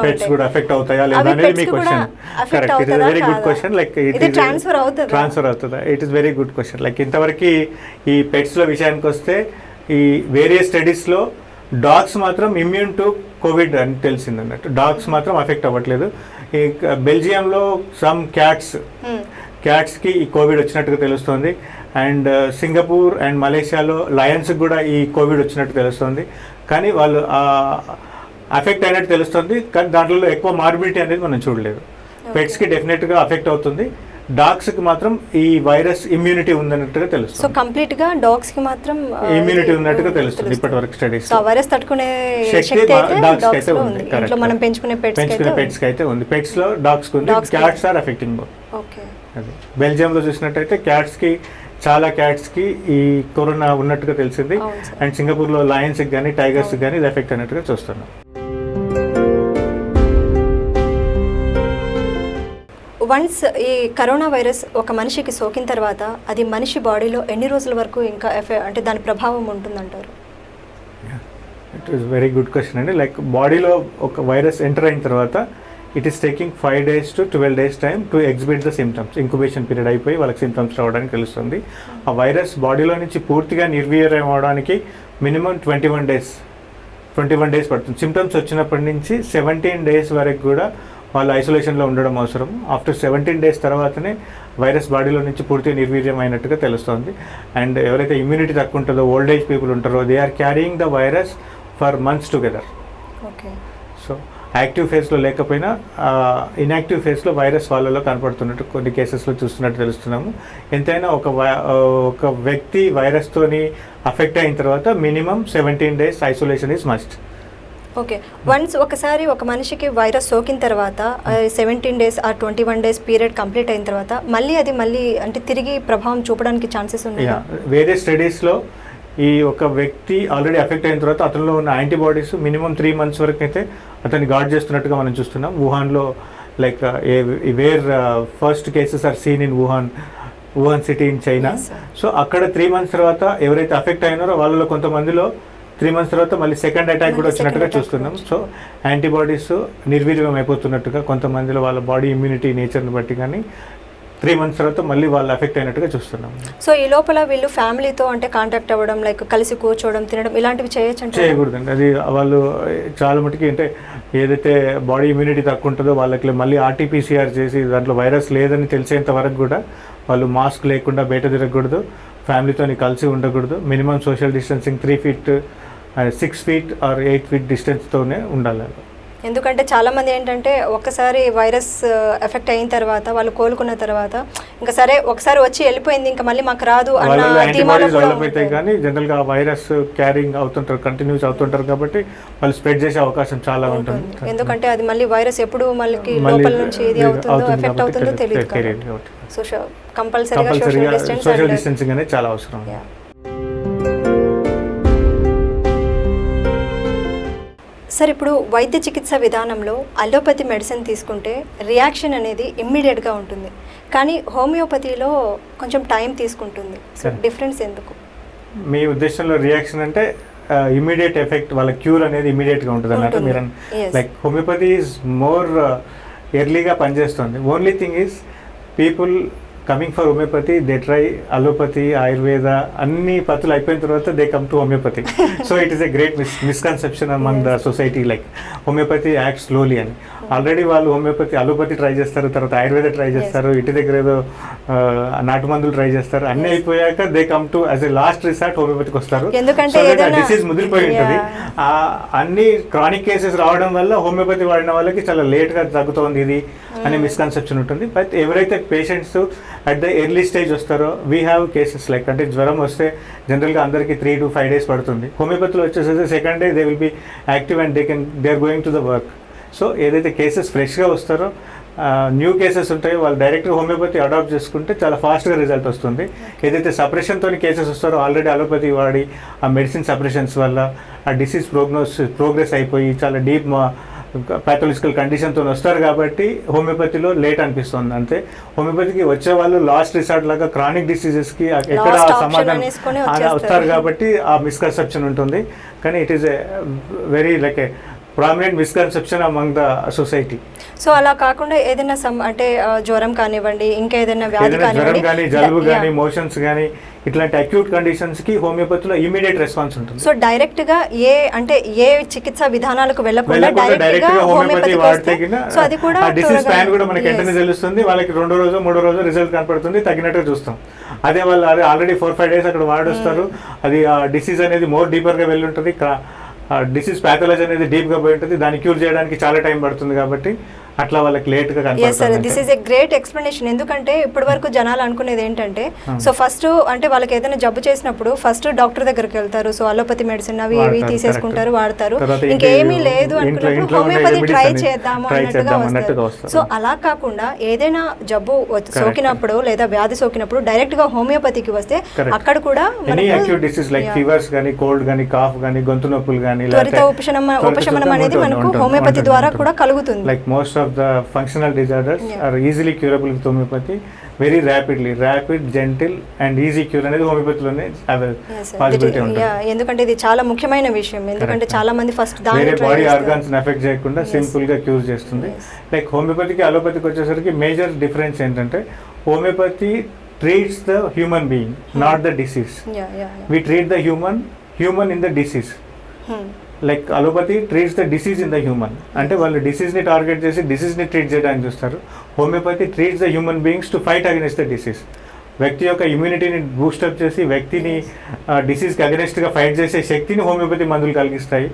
ఎఫెక్ట్ అవుతాయా లేదా అనేది మీ question. Correct, it is very good question. Like ఇది ట్రాన్స్ఫర్ అవుతుందా? It is very good question. Like ఇంతవరకు ఈ పెట్స్లో విషయానికి వస్తే ఈ వేరియస్ స్టడీస్లో డాగ్స్ మాత్రం ఇమ్యూన్ టు కోవిడ్ అని తెలిసింది అన్నట్టు. డాగ్స్ మాత్రం అఫెక్ట్ అవ్వట్లేదు. ఈ బెల్జియంలో సమ్ క్యాట్స్కి ఈ కోవిడ్ వచ్చినట్టుగా తెలుస్తుంది. అండ్ సింగపూర్ అండ్ మలేషియాలో లయన్స్కి కూడా ఈ కోవిడ్ వచ్చినట్టు తెలుస్తుంది. కానీ వాళ్ళు అఫెక్ట్ అయినట్టు తెలుస్తుంది. కానీ దాంట్లో ఎక్కువ మార్బిలిటీ అనేది మనం చూడలేదు. పెట్స్కి డెఫినెట్గా అఫెక్ట్ అవుతుంది. డాగ్స్కి మాత్రం ఈ వైరస్ ఇమ్యూనిటీ ఉందన్నట్టుగా సో తెలుస్తుంది. కంప్లీట్ గా డాగ్స్ కి మాత్రం ఇమ్యూనిటీ ఉన్నట్టుగా తెలుస్తుంది ఇప్పటి వరకు స్టడీస్. సో వైరస్ తట్టుకునే శక్తి శక్తి అయితే డాగ్స్ డాగ్స్ అయితే లో ఉంది. ఉంది. ఇంట్లో మనం పెంచుకునే పెట్స్ కి అయితే ఉంది. పెట్స్ లో డాగ్స్ కి ఉంది. Dogs కి cats are affecting both. Okay. అది బెల్జియంలో చూసినట్టయితే క్యాట్స్కి చాలా క్యాట్స్కి ఈ కరోనా ఉన్నట్టుగా తెలిసింది. అవును సార్. అండ్ సింగపూర్లో లయన్స్కి కానీ టైగర్స్కి కానీ ఇది ఎఫెక్ట్ అయినట్టుగా చూస్తున్నాం. వన్స్ ఈ కరోనా వైరస్ ఒక మనిషికి సోకిన తర్వాత అది మనిషి బాడీలో ఎన్ని రోజుల వరకు ఇంకా అంటే దాని ప్రభావం ఉంటుందంటారు? It is very good question అండి. లైక్ బాడీలో ఒక వైరస్ ఎంటర్ అయిన తర్వాత it is taking 5 days to 12 days time to exhibit the symptoms. Incubation period అయిపోయి వాళ్ళకి సిమ్టమ్స్ రావడానికి తెలుస్తుంది. ఆ వైరస్ బాడీలో నుంచి పూర్తిగా నిర్వీర్యం అవడానికి మినిమం 21 days పడుతుంది. సిమ్టమ్స్ వచ్చినప్పటి నుంచి 17 days వరకు కూడా వాళ్ళు ఐసోలేషన్లో ఉండడం అవసరం. ఆఫ్టర్ 17 days తర్వాతనే వైరస్ బాడీలో నుంచి పూర్తిగా నిర్వీర్యం అయినట్టుగా తెలుస్తుంది. అండ్ ఎవరైతే ఇమ్యూనిటీ తక్కువ ఉంటుందో ఓల్డ్ ఏజ్ పీపుల్ ఉంటారో they are carrying the virus for months together. Okay. So active ఫేజ్లో లేకపోయినా ఇన్యాక్టివ్ ఫేజ్లో వైరస్ వాళ్ళలో కనపడుతున్నట్టు కొన్ని కేసెస్లో చూస్తున్నట్టు తెలుస్తున్నాము. ఎంతైనా ఒక వ్యక్తి వైరస్తోని అఫెక్ట్ అయిన తర్వాత minimum 17 days isolation is must. Okay. Once ఒకసారి ఒక మనిషికి వైరస్ సోకిన తర్వాత 17 days ఆ 21 days పీరియడ్ కంప్లీట్ అయిన తర్వాత మళ్ళీ అంటే తిరిగి ప్రభావం చూపడానికి ఛాన్సెస్ ఉన్నాయి. వేరే స్టడీస్లో ఈ ఒక వ్యక్తి ఆల్రెడీ అఫెక్ట్ అయిన తర్వాత అతనిలో ఉన్న యాంటీబాడీస్ మినిమం 3 months వరకు అయితే అతన్ని గార్డ్ చేస్తున్నట్టుగా మనం చూస్తున్నాం. వుహాన్లో like where first cases are seen in Wuhan city in China. So అక్కడ 3 months తర్వాత ఎవరైతే అఫెక్ట్ అయినారో వాళ్ళలో కొంతమందిలో 3 months తర్వాత మళ్ళీ సెకండ్ అటాక్ కూడా వచ్చినట్టుగా చూస్తున్నాం. సో యాంటీబాడీస్ నిర్వీర్యం అయిపోతున్నట్టుగా కొంతమందిలో వాళ్ళ బాడీ ఇమ్యూనిటీ నేచర్ని బట్టి కానీ 3 months తర్వాత మళ్ళీ వాళ్ళు అఫెక్ట్ అయినట్టుగా చూస్తున్నాం. సో ఈ లోపల వీళ్ళు ఫ్యామిలీతో అంటే కాంటాక్ట్ అవ్వడం, లైక్ కలిసి కూర్చోవడం, తినడం ఇలాంటివి చేయకూడదండి. అది వాళ్ళు చాలా మటుకి అంటే ఏదైతే బాడీ ఇమ్యూనిటీ తక్కువ ఉంటుందో వాళ్ళకి మళ్ళీ RT-PCR చేసి దాంట్లో వైరస్ లేదని తెలిసేంత వరకు కూడా వాళ్ళు మాస్క్ లేకుండా బయట తిరగకూడదు, ఫ్యామిలీతో కలిసి ఉండకూడదు. Minimum social distancing 3 feet 6 feet or 8 feet డిస్టెన్స్తోనే ఉండాలి. ఎందుకంటే చాలామంది ఏంటంటే ఒక్కసారి వైరస్ ఎఫెక్ట్ అయిన తర్వాత వాళ్ళు కోలుకున్న తర్వాత ఇంకా సరే ఒకసారి వచ్చి వెళ్ళిపోయింది ఇంకా మళ్ళీ మాకు రాదు అన్న ధీమాలో కూడా ఉంటాయి. కానీ జనరల్గా వైరస్ క్యారింగ్ అవుతుంటారు, కంటిన్యూస్ అవుతుంటారు కాబట్టి వాళ్ళు స్ప్రెడ్ చేసే అవకాశం చాలా ఉంటుంది. ఎందుకంటే అది మళ్ళీ వైరస్ ఎప్పుడు మళ్ళీ లోపల నుంచి ఏది అవుతుందో ఎఫెక్ట్ అవుతుందో తెలియదు. సో కంపల్సరీగా సోషల్ డిస్టెన్సింగ్ అనేది చాలా అవసరం. సార్, ఇప్పుడు వైద్య చికిత్స విధానంలో అలోపతి మెడిసిన్ తీసుకుంటే రియాక్షన్ అనేది ఇమ్మీడియట్గా ఉంటుంది, కానీ హోమియోపతిలో కొంచెం టైం తీసుకుంటుంది. సో డిఫరెన్స్ ఎందుకు? మీ ఉద్దేశంలో రియాక్షన్ అంటే ఇమ్మీడియట్ ఎఫెక్ట్, వాళ్ళ క్యూర్ అనేది ఇమ్మీడియట్గా ఉంటుంది అన్నట్టు మీరు లైక్ హోమియోపతి ఈజ్ మోర్ ఎర్లీగా పనిచేస్తుంది. Only thing is people coming for homeopathy they try allopathy, Ayurveda అన్ని పత్తులు అయిపోయిన తర్వాత they come to homeopathy. So it is a great misconception among the society like homeopathy act slowly అని. Already వాళ్ళు allopathy try చేస్తారు, తర్వాత Ayurveda try చేస్తారు, ఇటు దగ్గర ఏదో నాటు మందులు ట్రై చేస్తారు. అన్నీ అయిపోయాక they come to as a last resort హోమియోపతికి వస్తారు. డిసీజ్ ముదిరిపోయి ఉంటుంది. అన్ని క్రానిక్ కేసెస్ రావడం వల్ల హోమియోపతి వాడిన వాళ్ళకి చాలా లేట్గా తగ్గుతోంది ఇది అనే మిస్కన్సెప్షన్ ఉంటుంది. బట్ ఎవరైతే patients at the early stage వస్తారో వీ హ్యావ్ కేసెస్ లైక్ అంటే జ్వరం వస్తే జనరల్గా అందరికీ 3 to 5 days పడుతుంది. హోమియోపతిలో వచ్చేసి second day they will be active and they are going to the work. So ఏదైతే కేసెస్ ఫ్రెష్గా వస్తారో న్యూ కేసెస్ ఉంటాయో వాళ్ళు డైరెక్ట్గా హోమియోపతి అడాప్ట్ చేసుకుంటే చాలా ఫాస్ట్గా రిజల్ట్ వస్తుంది. ఏదైతే సపరేషన్తో కేసెస్ వస్తారో ఆల్రెడీ అలోపతి వాడి ఆ మెడిసిన్ సపరేషన్స్ వల్ల ఆ డిసీజ్ ప్రోగ్రెస్ అయిపోయి చాలా డీప్ ప్యాథోలజికల్ కండిషన్తో వస్తారు కాబట్టి హోమియోపతిలో లేట్ అనిపిస్తుంది. అంతే హోమియోపతికి వచ్చే వాళ్ళు లాస్ట్ రిసార్ట్ లాగా క్రానిక్ డిసీజెస్కి ఎక్కడ సమాధానం వస్తారు కాబట్టి ఆ మిస్కన్సెప్షన్ ఉంటుంది. కానీ it is a very like A prominent misconception among the society. So అలా కాకుండా ఏదైనా అంటే జ్వరం కానివ్వండి, ఇంకా ఏదైనా వ్యాధి జ్వరం కానీ, జలుబు కానీ, మోషన్స్ కానీ ఇట్లాంటి అక్యూట్ కండిషన్స్కి హోమియోపతిలో ఇమీడియట్ రెస్పాన్స్ ఉంటుంది. సో డైరెక్ట్గా ఏ చికిత్సా విధానాలకు వెళ్ళకుండా డైరెక్ట్గా హోమియోపతి వాడితే ఆ డిసీజ్ ప్లాన్ కూడా మనకి వెంటనే తెలుస్తుంది. వాళ్ళకి 2 రోజు 3 రోజు రిజల్ట్ కనపడుతుంది, తగ్గినట్టుగా చూస్తాం. అదే వాళ్ళు ఆల్రెడీ 4-5 days అక్కడ వాడొస్తారు, అది ఆ డిసీజ్ అనేది మోర్ డీపర్గా వెళ్ళి ఉంటుంది, డిసీజ్ ప్యాథాలజీ అనేది డీప్గా పోయి ఉంటుంది, దాన్ని క్యూర్ చేయడానికి చాలా టైం పడుతుంది. కాబట్టి అట్లా వాళ్ళకి లేట్గా ఎస్ సార్, దిస్ కనపడుతుంది. Is a great explanation. ఎందుకంటే ఇప్పటి వరకు జనాలు అనుకునేది ఏంటంటే సో ఫస్ట్ అంటే వాళ్ళకి ఏదైనా జబ్బు చేసినప్పుడు ఫస్ట్ డాక్టర్ దగ్గరికి వెళ్తారు, సో అలోపతి మెడిసిన్ అవి ఇవి వాడతారు, తీసేసుకుంటారు, correct. వాడతారు. తర్వాత ఇంకేమీ లేదు ఇంట్లో అనుకున్నప్పుడు ఉండే హోమియోపతి remedies ట్రై అని చేద్దాము try అన్నట్టుగా చేద్దాం వస్తారు. అన్నట్టుగా వస్తారు. సో అలా కాకుండా ఏదైనా జబ్బు సోకినప్పుడు లేదా వ్యాధి సోకినప్పుడు డైరెక్ట్ గా హోమియోపతికి వస్తే Correct. అక్కడ కూడా any acute disease like fevers కానీ, కోల్డ్ కానీ, కాఫ్ కానీ, గొంతు నొప్పులు కానీ, త్వరిత ఉపశమనం అనేది మనకు హోమియోపతి ద్వారా కూడా కలుగుతుంది. Like most of the functional disorders are easily curable with homeopathy. Very rapid, gentle and easy cure అనేది హోమియోపతిలోనే పాసిబిలిటీ ఉంటుంది. ఎందుకంటే ఇది చాలా ముఖ్యమైన విషయం, ఎందుకంటే చాలా మంది ఫస్ట్ వేరే బాడీ ఆర్గాన్స్ ఎఫెక్ట్ చేయకుండా సింపుల్ గా క్యూర్ చేస్తుంది. లైక్ హోమియోపతికి అలోపతికి వచ్చేసరికి మేజర్ డిఫరెన్స్ ఏంటంటే homeopathy treats the human being, not the disease. We treat the human in the disease. Like allopathy treats the disease in the human, అంటే వాళ్ళు డిసీజ్ని టార్గెట్ చేసి డిసీజ్ని ట్రీట్ చేయడానికి చూస్తారు. Homeopathy treats the human beings to fight against the disease. వ్యక్తి యొక్క ఇమ్యూనిటీని boost up చేసి వ్యక్తిని డిసీజ్కి అగెన్స్ట్గా ఫైట్ చేసే శక్తిని హోమియోపతి మందులు కలిగిస్తాయి.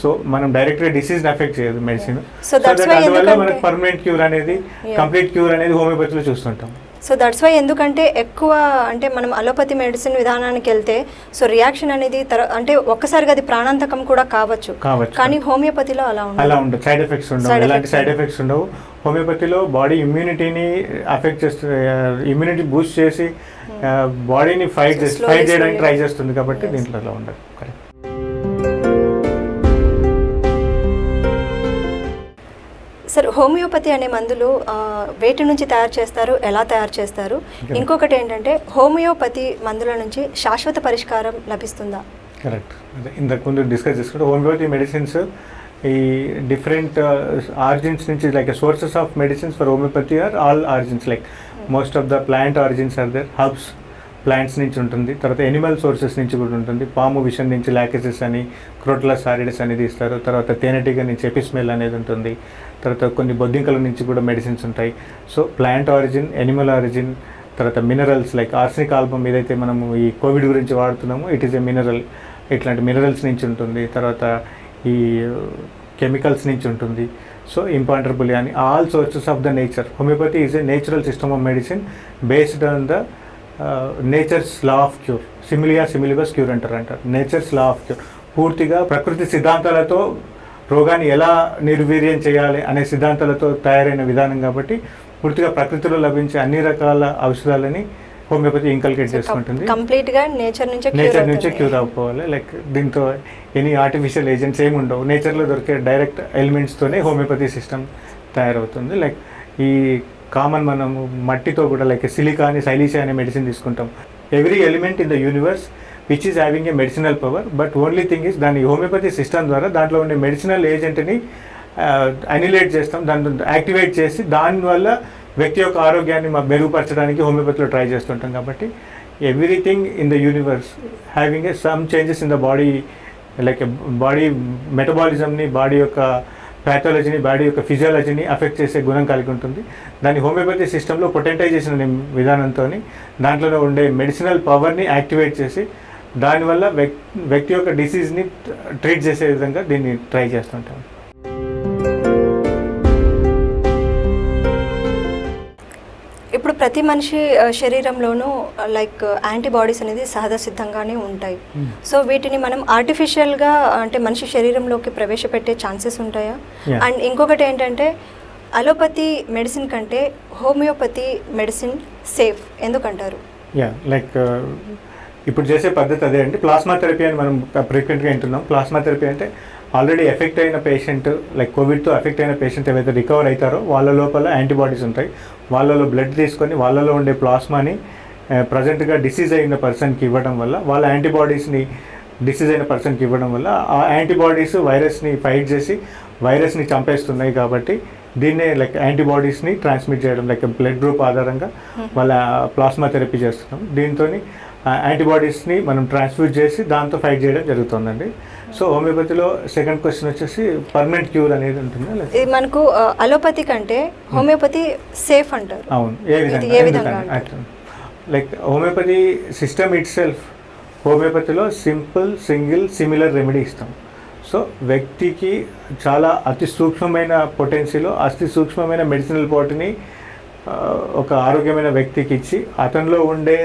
సో మనం డైరెక్ట్గా డిసీజ్ని అఫెక్ట్ చేయదు మెడిసిన్. సో అందువల్ల మనకు పర్మనెంట్ క్యూర్ అనేది, కంప్లీట్ క్యూర్ అనేది హోమియోపతిలో చూస్తుంటాం. సో దట్స్ వై, ఎందుకంటే ఎక్కువ అంటే మనం అలోపతి మెడిసిన్ విధానానికి వెళ్తే సో రియాక్షన్ అనేది అంటే ఒక్కసారిగా అది ప్రాణాంతకం కూడా కావచ్చు, కానీ హోమియోపతిలో అలా ఉండదు. సైడ్ ఎఫెక్ట్స్ ఉండవు, ఎలాంటి సైడ్ ఎఫెక్ట్స్ ఉండవు. హోమియోపతిలో బాడీ ఇమ్యూనిటీని అఫెక్ట్ చేస్తుంది, ఇమ్యూనిటీ బూస్ట్ చేసి బాడీని ఫైట్ చేయడానికి ట్రై చేస్తుంది, కాబట్టి దీంట్లో అలా ఉండదు. కరెక్ట్. సార్, హోమియోపతి అనే మందులు వేటి నుంచి తయారు చేస్తారు, ఎలా తయారు చేస్తారు? ఇంకొకటి ఏంటంటే హోమియోపతి మందుల నుంచి శాశ్వత పరిష్కారం లభిస్తుందా? కరెక్ట్. ఇంతకు ముందు డిస్కస్ చేసుకుంటే హోమియోపతి మెడిసిన్స్ ఈ డిఫరెంట్ ఆరిజిన్స్ నుంచి, like sources of medicines for homeopathy are all origins. Like most of the plant origins are there. Herbs, plants నుంచి ఉంటుంది. తర్వాత ఎనిమల్ సోర్సెస్ నుంచి కూడా ఉంటుంది. పాము విషం నుంచి లాకెసిస్ అని, క్రోట్లస్ సారిడస్ అనేది ఇస్తారు. తర్వాత తేనెటీగ నుంచి ఎపిస్మెల్ అనేది ఉంటుంది. తర్వాత కొన్ని బొద్దింకల నుంచి కూడా మెడిసిన్స్ ఉంటాయి. So plant origin, Animal origin, తర్వాత మినరల్స్ లైక్ ఆర్సెనిక్ ఆల్బమ్ ఏదైతే మనము ఈ కోవిడ్ గురించి వాడుతున్నామో ఇట్ ఈస్ ఏ మినరల్. ఇట్లాంటి మినరల్స్ నుంచి ఉంటుంది. తర్వాత ఈ కెమికల్స్ నుంచి ఉంటుంది. సో ఇంపాంటరబుల్ అని all sources of the nature. Homeopathy is a natural system of medicine based on the nature's law of cure. Similia similibus cure అంటారు. నేచర్స్ లా ఆఫ్ క్యూర్ పూర్తిగా ప్రకృతి సిద్ధాంతాలతో రోగాన్ని ఎలా నిర్వీర్యం చేయాలి అనే సిద్ధాంతాలతో తయారైన విధానం కాబట్టి పూర్తిగా ప్రకృతిలో లభించే అన్ని రకాల ఔషధాలని హోమియోపతి ఇంకల్కేట్ చేసుకుంటుంది. కంప్లీట్గా నేచర్ నుంచే క్యూర్ అయిపోవాలి. లైక్ దీంతో ఎనీ ఆర్టిఫిషియల్ ఏజెంట్స్ ఏమి ఉండవు. నేచర్లో దొరికే డైరెక్ట్ ఎలిమెంట్స్తోనే హోమియోపతి సిస్టమ్ తయారవుతుంది. లైక్ ఈ కామన్ మనము మట్టితో కూడా లైక్ సిలికా అని, సైలీషియా అనే మెడిసిన్ తీసుకుంటాం. Every element in the universe which is having a medicinal power, but only thing is దాని హోమియోపతి సిస్టమ్ ద్వారా దాంట్లో ఉండే మెడిసినల్ ఏజెంట్ని అనిలేట్ చేస్తాం, దాన్ని యాక్టివేట్ చేసి దానివల్ల వ్యక్తి యొక్క ఆరోగ్యాన్ని మెరుగుపరచడానికి హోమియోపతిలో ట్రై చేస్తుంటాం. కాబట్టి everything in the universe having a some changes in the body, like body మెటబాలిజంని, బాడీ యొక్క ప్యాథాలజీని, బాడీ యొక్క ఫిజియాలజీని అఫెక్ట్ చేసే గుణం కలిగి ఉంటుంది. దాని హోమియోపతి సిస్టంలో పొటెంటైజేషన్ అనే విధానంతో దాంట్లో ఉండే మెడిసినల్ పవర్ని యాక్టివేట్ చేసి దానివల్ల వ్యక్తి యొక్క డిసీజ్ని ట్రీట్ చేసే విధంగా దీన్ని ట్రై చేస్తుంటాం. ఇప్పుడు ప్రతి మనిషి శరీరంలోనూ లైక్ యాంటీబాడీస్ అనేది సహజ సిద్ధంగానే ఉంటాయి. సో వీటిని మనం ఆర్టిఫిషియల్గా అంటే మనిషి శరీరంలోకి ప్రవేశపెట్టే ఛాన్సెస్ ఉంటాయా? అండ్ ఇంకొకటి ఏంటంటే అలోపతి మెడిసిన్ కంటే హోమియోపతి మెడిసిన్ సేఫ్ ఎందుకంటారు? లైక్ ఇప్పుడు చేసే పద్ధతి అదే అండి. ప్లాస్మా థెరపీ అని మనం ఫ్రీక్వెంట్గా వింటున్నాం. ప్లాస్మా థెరపీ అంటే ఆల్రెడీ ఎఫెక్ట్ అయిన పేషెంట్, లైక్ కోవిడ్తో ఎఫెక్ట్ అయిన పేషెంట్ ఏవైతే రికవర్ అవుతారో వాళ్ళ లోపల యాంటీబాడీస్ ఉంటాయి. వాళ్ళలో బ్లడ్ తీసుకొని వాళ్ళలో ఉండే ప్లాస్మాని ప్రజెంట్గా డిసీజ్ అయిన పర్సన్కి ఇవ్వడం వల్ల, వాళ్ళ యాంటీబాడీస్ని డిసీజ్ అయిన పర్సన్కి ఇవ్వడం వల్ల ఆ యాంటీబాడీస్ వైరస్ని ఫైట్ చేసి వైరస్ని చంపేస్తున్నాయి. కాబట్టి దీన్నే లైక్ యాంటీబాడీస్ని ట్రాన్స్మిట్ చేయడం, లైక్ బ్లడ్ గ్రూప్ ఆధారంగా వాళ్ళ ప్లాస్మా థెరపీ చేస్తున్నాం. దీంతో యాంటీబాడీస్ని మనం ట్రాన్స్ఫ్యూజ్ చేసి దాంతో ఫైట్ చేయడం జరుగుతుందండి. సో హోమియోపతిలో సెకండ్ క్వశ్చన్ వచ్చేసి పర్మనెంట్ క్యూర్ అనేది ఉంటుంది. ఇది మనకు అలోపతి కంటే హోమియోపతి సేఫ్ అంటారు. అవును. ఏ విధంగా like homeopathy system it self, హోమియోపతిలో సింపుల్, సింగిల్, సిమిలర్ రెమెడీ ఇస్తాం. సో వ్యక్తికి చాలా అతి సూక్ష్మమైన పొటెన్షియల్, అతి సూక్ష్మమైన మెడిసినల్ పార్ట్ని ఒక ఆరోగ్యమైన వ్యక్తికి ఇచ్చి అతనిలో ఉండే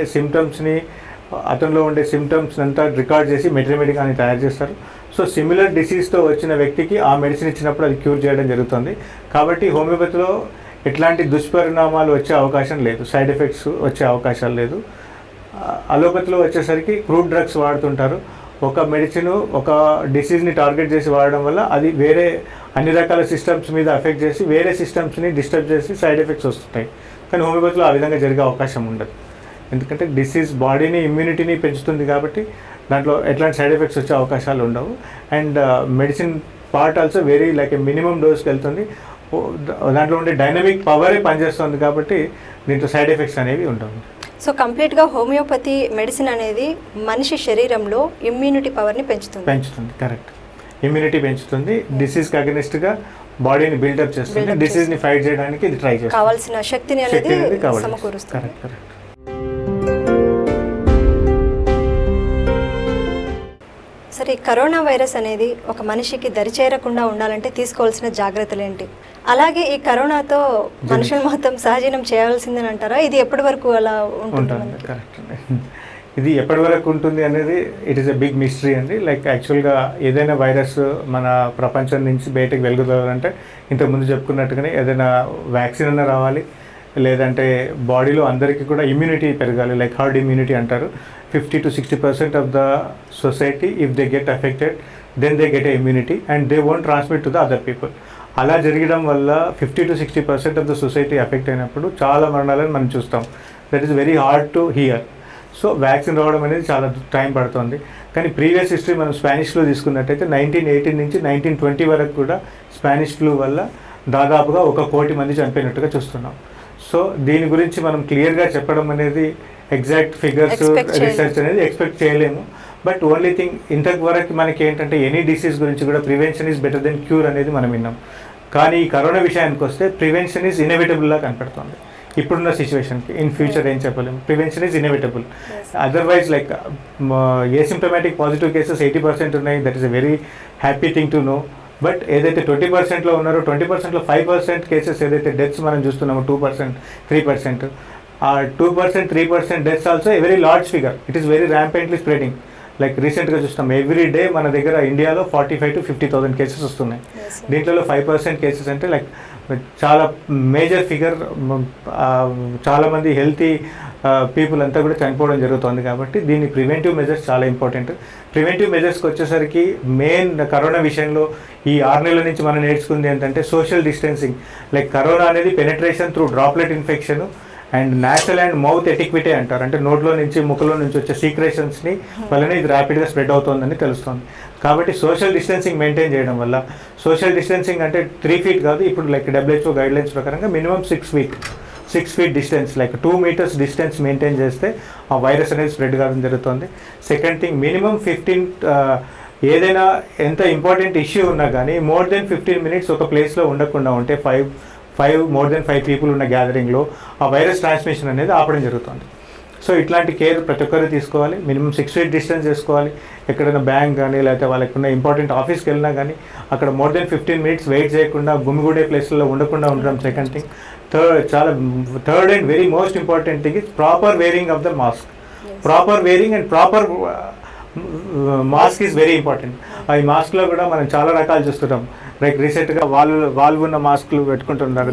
సిమ్టమ్స్ అంతా రికార్డ్ చేసి మెట్రిమెటిక్ అని తయారు చేస్తారు. సో సిమిలర్ డిసీజ్తో వచ్చిన వ్యక్తికి ఆ మెడిసిన్ ఇచ్చినప్పుడు అది క్యూర్ చేయడం జరుగుతుంది. కాబట్టి హోమియోపతిలో ఎట్లాంటి దుష్పరిణామాలు వచ్చే అవకాశం లేదు, సైడ్ ఎఫెక్ట్స్ వచ్చే అవకాశాలు లేదు. అలోపతిలో వచ్చేసరికి క్రూడ్ డ్రగ్స్ వాడుతుంటారు. ఒక మెడిసిన్ ఒక డిసీజ్ని టార్గెట్ చేసి వాడడం వల్ల అది వేరే అన్ని రకాల సిస్టమ్స్ మీద ఎఫెక్ట్ చేసి వేరే సిస్టమ్స్ని డిస్టర్బ్ చేసి సైడ్ ఎఫెక్ట్స్ వస్తుంటాయి. కానీ హోమియోపతిలో ఆ విధంగా జరిగే అవకాశం ఉండదు. ఎందుకంటే డిసీజ్ బాడీని ఇమ్యూనిటీని పెంచుతుంది కాబట్టి దాంట్లో ఎట్లాంటి సైడ్ ఎఫెక్ట్స్ వచ్చే అవకాశాలు ఉండవు. And medicine part also very like a minimum డోస్కి వెళ్తుంది. దాంట్లో ఉండే డైనమిక్ పవరే పనిచేస్తుంది కాబట్టి దీంట్లో సైడ్ ఎఫెక్ట్స్ అనేవి ఉండవు. సో కంప్లీట్గా హోమియోపతి మెడిసిన్ అనేది మనిషి శరీరంలో ఇమ్యూనిటీ పవర్ని పెంచుతుంది. కరెక్ట్, ఇమ్యూనిటీ పెంచుతుంది. డిసీజ్కి అగెనిస్ట్గా బాడీని బిల్డప్ చేస్తుంది. డిసీజ్ని ఫైట్ చేయడానికి ఇది ట్రై చేస్తుంది. కావాల్సిన శక్తిని అనేది సమకూరుస్తుంది. Correct correct. సరే, కరోనా వైరస్ అనేది ఒక మనిషికి దరిచేరకుండా ఉండాలంటే తీసుకోవాల్సిన జాగ్రత్తలు ఏంటి? అలాగే ఈ కరోనాతో మనుషులు మొత్తం సహజీవనం చేయాల్సిందని అంటారా? ఇది ఎప్పటి వరకు అలా ఉంటుంది? కరెక్ట్, ఇది ఎప్పటి వరకు ఉంటుంది అనేది it is a big mystery అండి. లైక్ యాక్చువల్గా ఏదైనా వైరస్ మన ప్రపంచం నుంచి బయటకు వెలుగుతారంటే ఇంతకుముందు చెప్పుకున్నట్టుగానే ఏదైనా వ్యాక్సిన్ అన్న రావాలి, లేదంటే బాడీలో అందరికీ కూడా ఇమ్యూనిటీ పెరగాలి. లైక్ హర్డ్ ఇమ్యూనిటీ అంటారు. 50 to 60% of the society, if they get affected, then they get a immunity and they won't transmit to the other people. అలా జరగడం వల్ల 50 to 60% of the society effect అయినప్పుడు చాలా మరణాలను మనం చూస్తాం. That is very hard to hear. So vaccine రావడం అనేది చాలా టైం పడుతుంది. కానీ ప్రీవియస్ హిస్టరీ మనం స్పానిష్ ఫ్లూ తీసుకున్నట్టయితే 1918 నుంచి 1920 వరకు కూడా స్పానిష్ ఫ్లూ వల్ల దాదాపుగా 1 కోటి మంది చనిపోయినట్టుగా చూస్తున్నాం. సో దీని గురించి మనం క్లియర్గా చెప్పడం అనేది ఎగ్జాక్ట్ ఫిగర్స్ రీసెర్చ్ అనేది ఎక్స్పెక్ట్ చేయలేము. బట్ ఓన్లీ థింగ్ ఇంతవరకు మనకి ఏంటంటే ఎనీ డిసీజ్ గురించి కూడా prevention is better than cure అనేది మనం విన్నాం. కానీ ఈ కరోనా విషయానికి వస్తే ప్రివెన్షన్ ఈజ్ ఇన్ఎవిటబుల్లా కనపడుతుంది ఇప్పుడున్న సిచ్యువేషన్కి. ఇన్ ఫ్యూచర్ ఏం చెప్పలేము, prevention is inevitable. Otherwise like asymptomatic positive cases 80% ఉన్నాయి. That is a very happy thing to know. But ఏదైతే 20%లో ఉన్నారో 20%లో 5% కేసెస్ ఏదైతే డెత్స్ మనం చూస్తున్నామో 2%, 3%, ఆ 2%, 3% deaths also a very large figure. It is very rampantly spreading. Like రీసెంట్గా చూస్తాం every day మన దగ్గర ఇండియాలో 45,000 to 50,000 కేసెస్ వస్తున్నాయి. దీంట్లో 5% కేసెస్ అంటే లైక్ చాలా మేజర్ ఫిగర్. చాలామంది హెల్తీ పీపుల్ అంతా కూడా చనిపోవడం జరుగుతుంది. కాబట్టి దీని ప్రివెంటివ్ మెజర్స్ చాలా ఇంపార్టెంట్. ప్రివెంటివ్ మెజర్స్కి వచ్చేసరికి మెయిన్ కరోనా విషయంలో ఈ 6 నెలల నుంచి మనం నేర్చుకుంది ఏంటంటే సోషల్ డిస్టెన్సింగ్. లైక్ కరోనా అనేది penetration through droplet infection and nasal and mouth etiquette అంటారు. అంటే నోట్లో నుంచి ముక్కులో నుంచి వచ్చే సీక్రేషన్స్ని వల్లనే ఇది ర్యాపిడ్గా స్ప్రెడ్ అవుతుందని తెలుస్తుంది. కాబట్టి సోషల్ డిస్టెన్సింగ్ మెయింటైన్ చేయడం వల్ల, సోషల్ డిస్టెన్సింగ్ అంటే 3 feet కాదు, ఇప్పుడు లైక్ WHO గైడ్లైన్స్ ప్రకారంగా minimum 6 feet distance, like 2 meters distance maintain చేస్తే ఆ వైరస్ అనేది స్ప్రెడ్ కావడం జరుగుతుంది. సెకండ్ థింగ్, మినిమం 15 ఏదైనా ఎంత ఇంపార్టెంట్ ఇష్యూ ఉన్నా కానీ మోర్ దెన్ 15 minutes ఒక ప్లేస్లో ఉండకుండా ఉంటే మోర్ దెన్ 5 people ఉన్న గ్యాదరింగ్లో ఆ వైరస్ ట్రాన్స్మిషన్ అనేది ఆపడం జరుగుతుంది. సో ఇట్లాంటి కేర్ ప్రతి ఒక్కరు తీసుకోవాలి. మినిమం 6 feet డిస్టెన్స్ చేసుకోవాలి. ఎక్కడైనా బ్యాంక్ కానీ లేకపోతే వాళ్ళకి ఉన్న ఇంపార్టెంట్ ఆఫీస్కి వెళ్ళినా కానీ అక్కడ మోర్ దెన్ 15 minutes వెయిట్ చేయకుండా గుమిగూడే ప్లేస్లలో ఉండకుండా ఉండడం second thing. Third and very most important thing is proper wearing of the mask. Proper wearing and proper mask is very important. ఈ మాస్క్లో కూడా మనం చాలా రకాలు చూస్తుంటాం. లైక్ రీసెంట్గా వాల్వ్ ఉన్న మాస్క్లు పెట్టుకుంటున్నారు.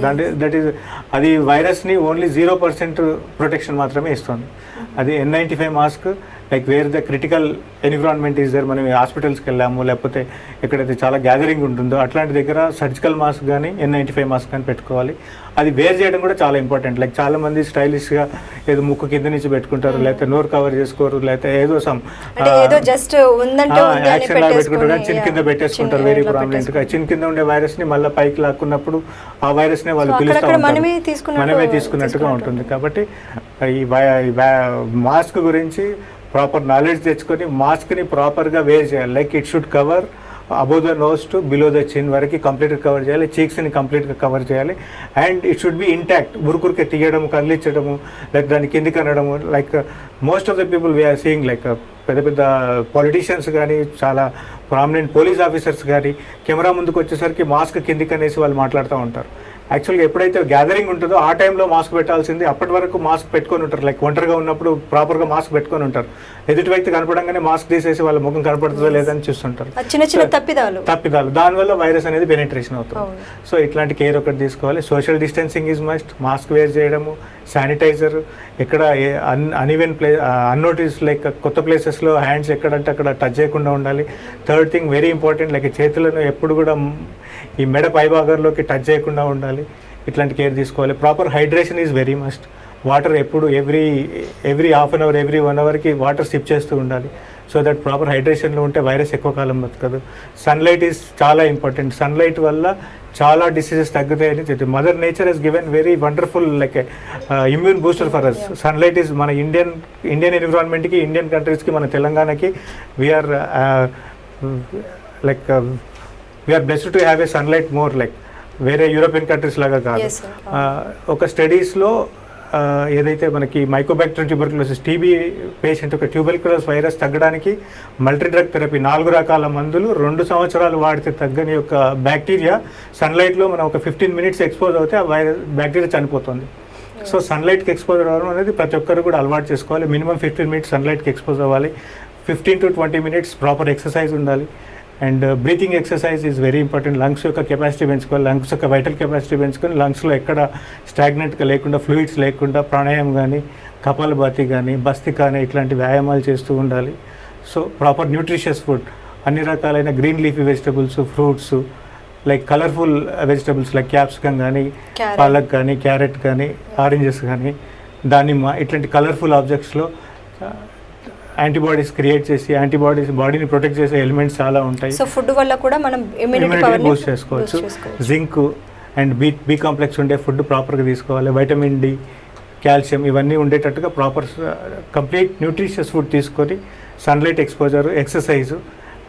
అది వైరస్ని ఓన్లీ 0% ప్రొటెక్షన్ మాత్రమే ఇస్తుంది. అది N95 mask, like where the critical environment is there, మనం హాస్పిటల్స్కి వెళ్ళాము లేకపోతే ఎక్కడైతే చాలా గ్యాదరింగ్ ఉంటుందో అట్లాంటి దగ్గర సర్జికల్ మాస్క్ కానీ N95 మాస్క్ కానీ పెట్టుకోవాలి. అది వేర్ చేయడం కూడా చాలా ఇంపార్టెంట్. లైక్ చాలామంది స్టైలిష్గా ఏదో ముక్కు కింద నుంచి పెట్టుకుంటారు, లేకపోతే నోరు కవర్ చేసుకోరు, లేకపోతే ఏదో యాక్షన్ లా పెట్టుకుంటారు, చిన్ కింద పెట్టేసుకుంటారు వెరీ ప్రామినెంట్గా. చిన్ కింద ఉండే వైరస్ని మళ్ళీ పైకి లాక్కున్నప్పుడు ఆ వైరస్ని వాళ్ళు పిలుస్తూ ఉంటారు, మనమే తీసుకున్నట్టుగా ఉంటుంది. కాబట్టి ఈ మాస్క్ గురించి ప్రాపర్ నాలెడ్జ్ తెచ్చుకొని మాస్క్ని ప్రాపర్గా వేర్ చేయాలి. Like it should cover above the nose to below the chin వరకు కంప్లీట్గా కవర్ చేయాలి, చీక్స్ని కంప్లీట్గా కవర్ చేయాలి. And it should be intact. ఉరుకురికే తీయడం, కదిలించడము, లైక్ దాన్ని కిందికి అనడము. Like most of the people we are seeing like పెద్ద పెద్ద పొలిటీషియన్స్ కానీ, చాలా ప్రామినెంట్ పోలీస్ ఆఫీసర్స్ కానీ కెమెరా ముందుకు వచ్చేసరికి మాస్క్ కిందికి అనేసి వాళ్ళు మాట్లాడుతూ ఉంటారు. యాక్చువల్గా ఎప్పుడైతే గ్యాదరింగ్ ఉంటుందో ఆ టైంలో మాస్క్ పెట్టాల్సింది. అప్పటి వరకు మాస్క్ పెట్టుకొని ఉంటారు. లైక్ ఒంటరిగా ఉన్నప్పుడు ప్రాపర్గా మాస్క్ పెట్టుకొని ఉంటారు. ఎదుటి వ్యక్తి కనపడంగానే మాస్క్ తీసేసి వాళ్ళ ముఖం కనపడుతుందో లేదని చూస్తుంటారు. చిన్న చిన్న తప్పిదాలు దానివల్ల వైరస్ అనేది పెనిట్రేషన్ అవుతుంది. సో ఇట్లాంటి కేర్ ఒకటి తీసుకోవాలి. Social distancing is must. Mask wear చేయడము, శానిటైజర్, ఎక్కడ అన్ఈవెన్ అన్నోటీస్ లైక్ కొత్త ప్లేసెస్లో హ్యాండ్స్ ఎక్కడంటే అక్కడ టచ్ చేయకుండా ఉండాలి. Third thing very important, like చేతులను ఎప్పుడు కూడా ఈ మెడ పైభాగాల్లోకి టచ్ చేయకుండా ఉండాలి. ఇట్లాంటి కేర్ తీసుకోవాలి. Proper hydration is very must. Water ఎప్పుడు every half an hour, every 1 అవర్కి వాటర్ సిప్ చేస్తూ ఉండాలి. సో దట్ ప్రాపర్ హైడ్రేషన్లో ఉంటే వైరస్ ఎక్కువ కాలం బతకదు. సన్లైట్ ఈజ్ చాలా ఇంపార్టెంట్. సన్లైట్ వల్ల చాలా డిసీజెస్ తగ్గుతాయని చెప్తుంది. Mother nature has given very wonderful like immune booster for us. Sunlight is మన ఇండియన్ ఎన్విరాన్మెంట్కి, ఇండియన్ కంట్రీస్కి, మన తెలంగాణకి we are like we are blessed to have a sunlight more. Like వేరే యూరోపియన్ కంట్రీస్ లాగా కాదు. ఒక స్టడీస్లో ఏదైతే మనకి మైకోబాక్టీరియం ట్యూబర్క్యులోసిస్ టీబీ పేషెంట్ ఒక ట్యూబర్క్యులోసిస్ వైరస్ తగ్గడానికి మల్టీ డ్రగ్ థెరపీ 4 రకాల మందులు 2 సంవత్సరాలు వాడితే తగ్గని యొక్క బ్యాక్టీరియా సన్లైట్లో మనం ఒక 15 మినిట్స్ ఎక్స్పోజ్ అవుతే ఆ బ్యాక్టీరియా చనిపోతుంది. సో సన్లైట్కి ఎక్స్పోజ్ అవ్వడం అనేది ప్రతి ఒక్కరు కూడా అలవాటు చేసుకోవాలి. మినిమం 15 మినిట్స్ సన్లైట్కి ఎక్స్పోజ్ అవ్వాలి. 15 to 20 మినిట్స్ ప్రాపర్ ఎక్సర్సైజ్ ఉండాలి. And breathing exercise is very important. Lungs యొక్క కెపాసిటీ పెంచుకోవాలి. లంగ్స్ యొక్క వైటల్ కెపాసిటీ పెంచుకొని లంగ్స్లో ఎక్కడ స్టాగ్నెంట్గా లేకుండా, ఫ్లూయిడ్స్ లేకుండా ప్రాణాయామం కానీ, కపాలభాతి కానీ, భస్త్రికా కానీ ఇట్లాంటి వ్యాయామాలు చేస్తూ ఉండాలి. సో ప్రాపర్ న్యూట్రిషియస్ ఫుడ్, అన్ని రకాలైన green leafy vegetables, fruits, like colourful vegetables like capsicum కానీ, పాలక్ కానీ, క్యారెట్ కానీ, ఆరెంజెస్ కానీ, దానిమ్మ, ఇట్లాంటి కలర్ఫుల్ ఆబ్జెక్ట్స్లో యాంటీబాడీస్ క్రియేట్ చేసి యాంటీబాడీస్ బాడీని ప్రొటెక్ట్ చేసే ఎలిమెంట్స్ చాలా ఉంటాయి. సో ఫుడ్ వల్ల కూడా మనం ఇమ్యూనిటీ బూస్ట్ చేసుకోవచ్చు. జింక్ అండ్ బి కాంప్లెక్స్ ఉండే ఫుడ్ ప్రాపర్గా తీసుకోవాలి. వైటమిన్ డి, కాల్షియం ఇవన్నీ ఉండేటట్టుగా ప్రాపర్ కంప్లీట్ న్యూట్రిషియస్ ఫుడ్ తీసుకొని sunlight exposure, exercise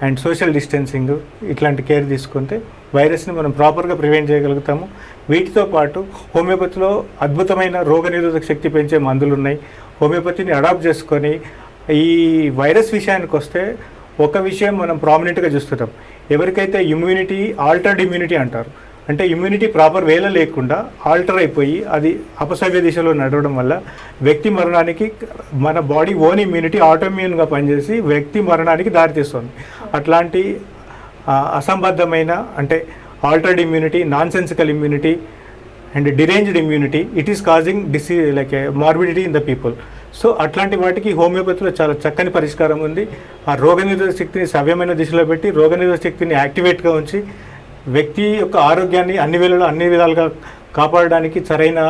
and social distancing ఇట్లాంటి కేర్ తీసుకుంటే వైరస్ని మనం ప్రాపర్గా ప్రివెంట్ చేయగలుగుతాము. వీటితో పాటు హోమియోపతిలో అద్భుతమైన రోగనిరోధక శక్తి పెంచే మందులు ఉన్నాయి. హోమియోపతిని అడాప్ట్ చేసుకొని ఈ వైరస్ విషయానికి వస్తే ఒక విషయం మనం ప్రామినెంట్గా చూస్తున్నాం. ఎవరికైతే ఇమ్యూనిటీ, ఆల్టర్డ్ ఇమ్యూనిటీ అంటారు, అంటే ఇమ్యూనిటీ ప్రాపర్ వేలో లేకుండా ఆల్టర్ అయిపోయి అది అపసవ్య దిశలో నడవడం వల్ల వ్యక్తి మరణానికి, మన బాడీ ఓన్ ఇమ్యూనిటీ ఆటోఇమ్యూన్గా పనిచేసి వ్యక్తి మరణానికి దారితీస్తుంది. అట్లాంటి అసంబద్ధమైన అంటే altered immunity, non sensical immunity and deranged immunity, it is causing disease like morbidity in the people. So అట్లాంటి వాటికి హోమియోపతిలో చాలా చక్కని పరిష్కారం ఉంది. ఆ రోగనిరోధక శక్తిని సవ్యమైన దిశలో పెట్టి రోగనిరోధక శక్తిని యాక్టివేట్గా ఉంచి వ్యక్తి యొక్క ఆరోగ్యాన్ని అన్ని విధాలుగా కాపాడడానికి సరైన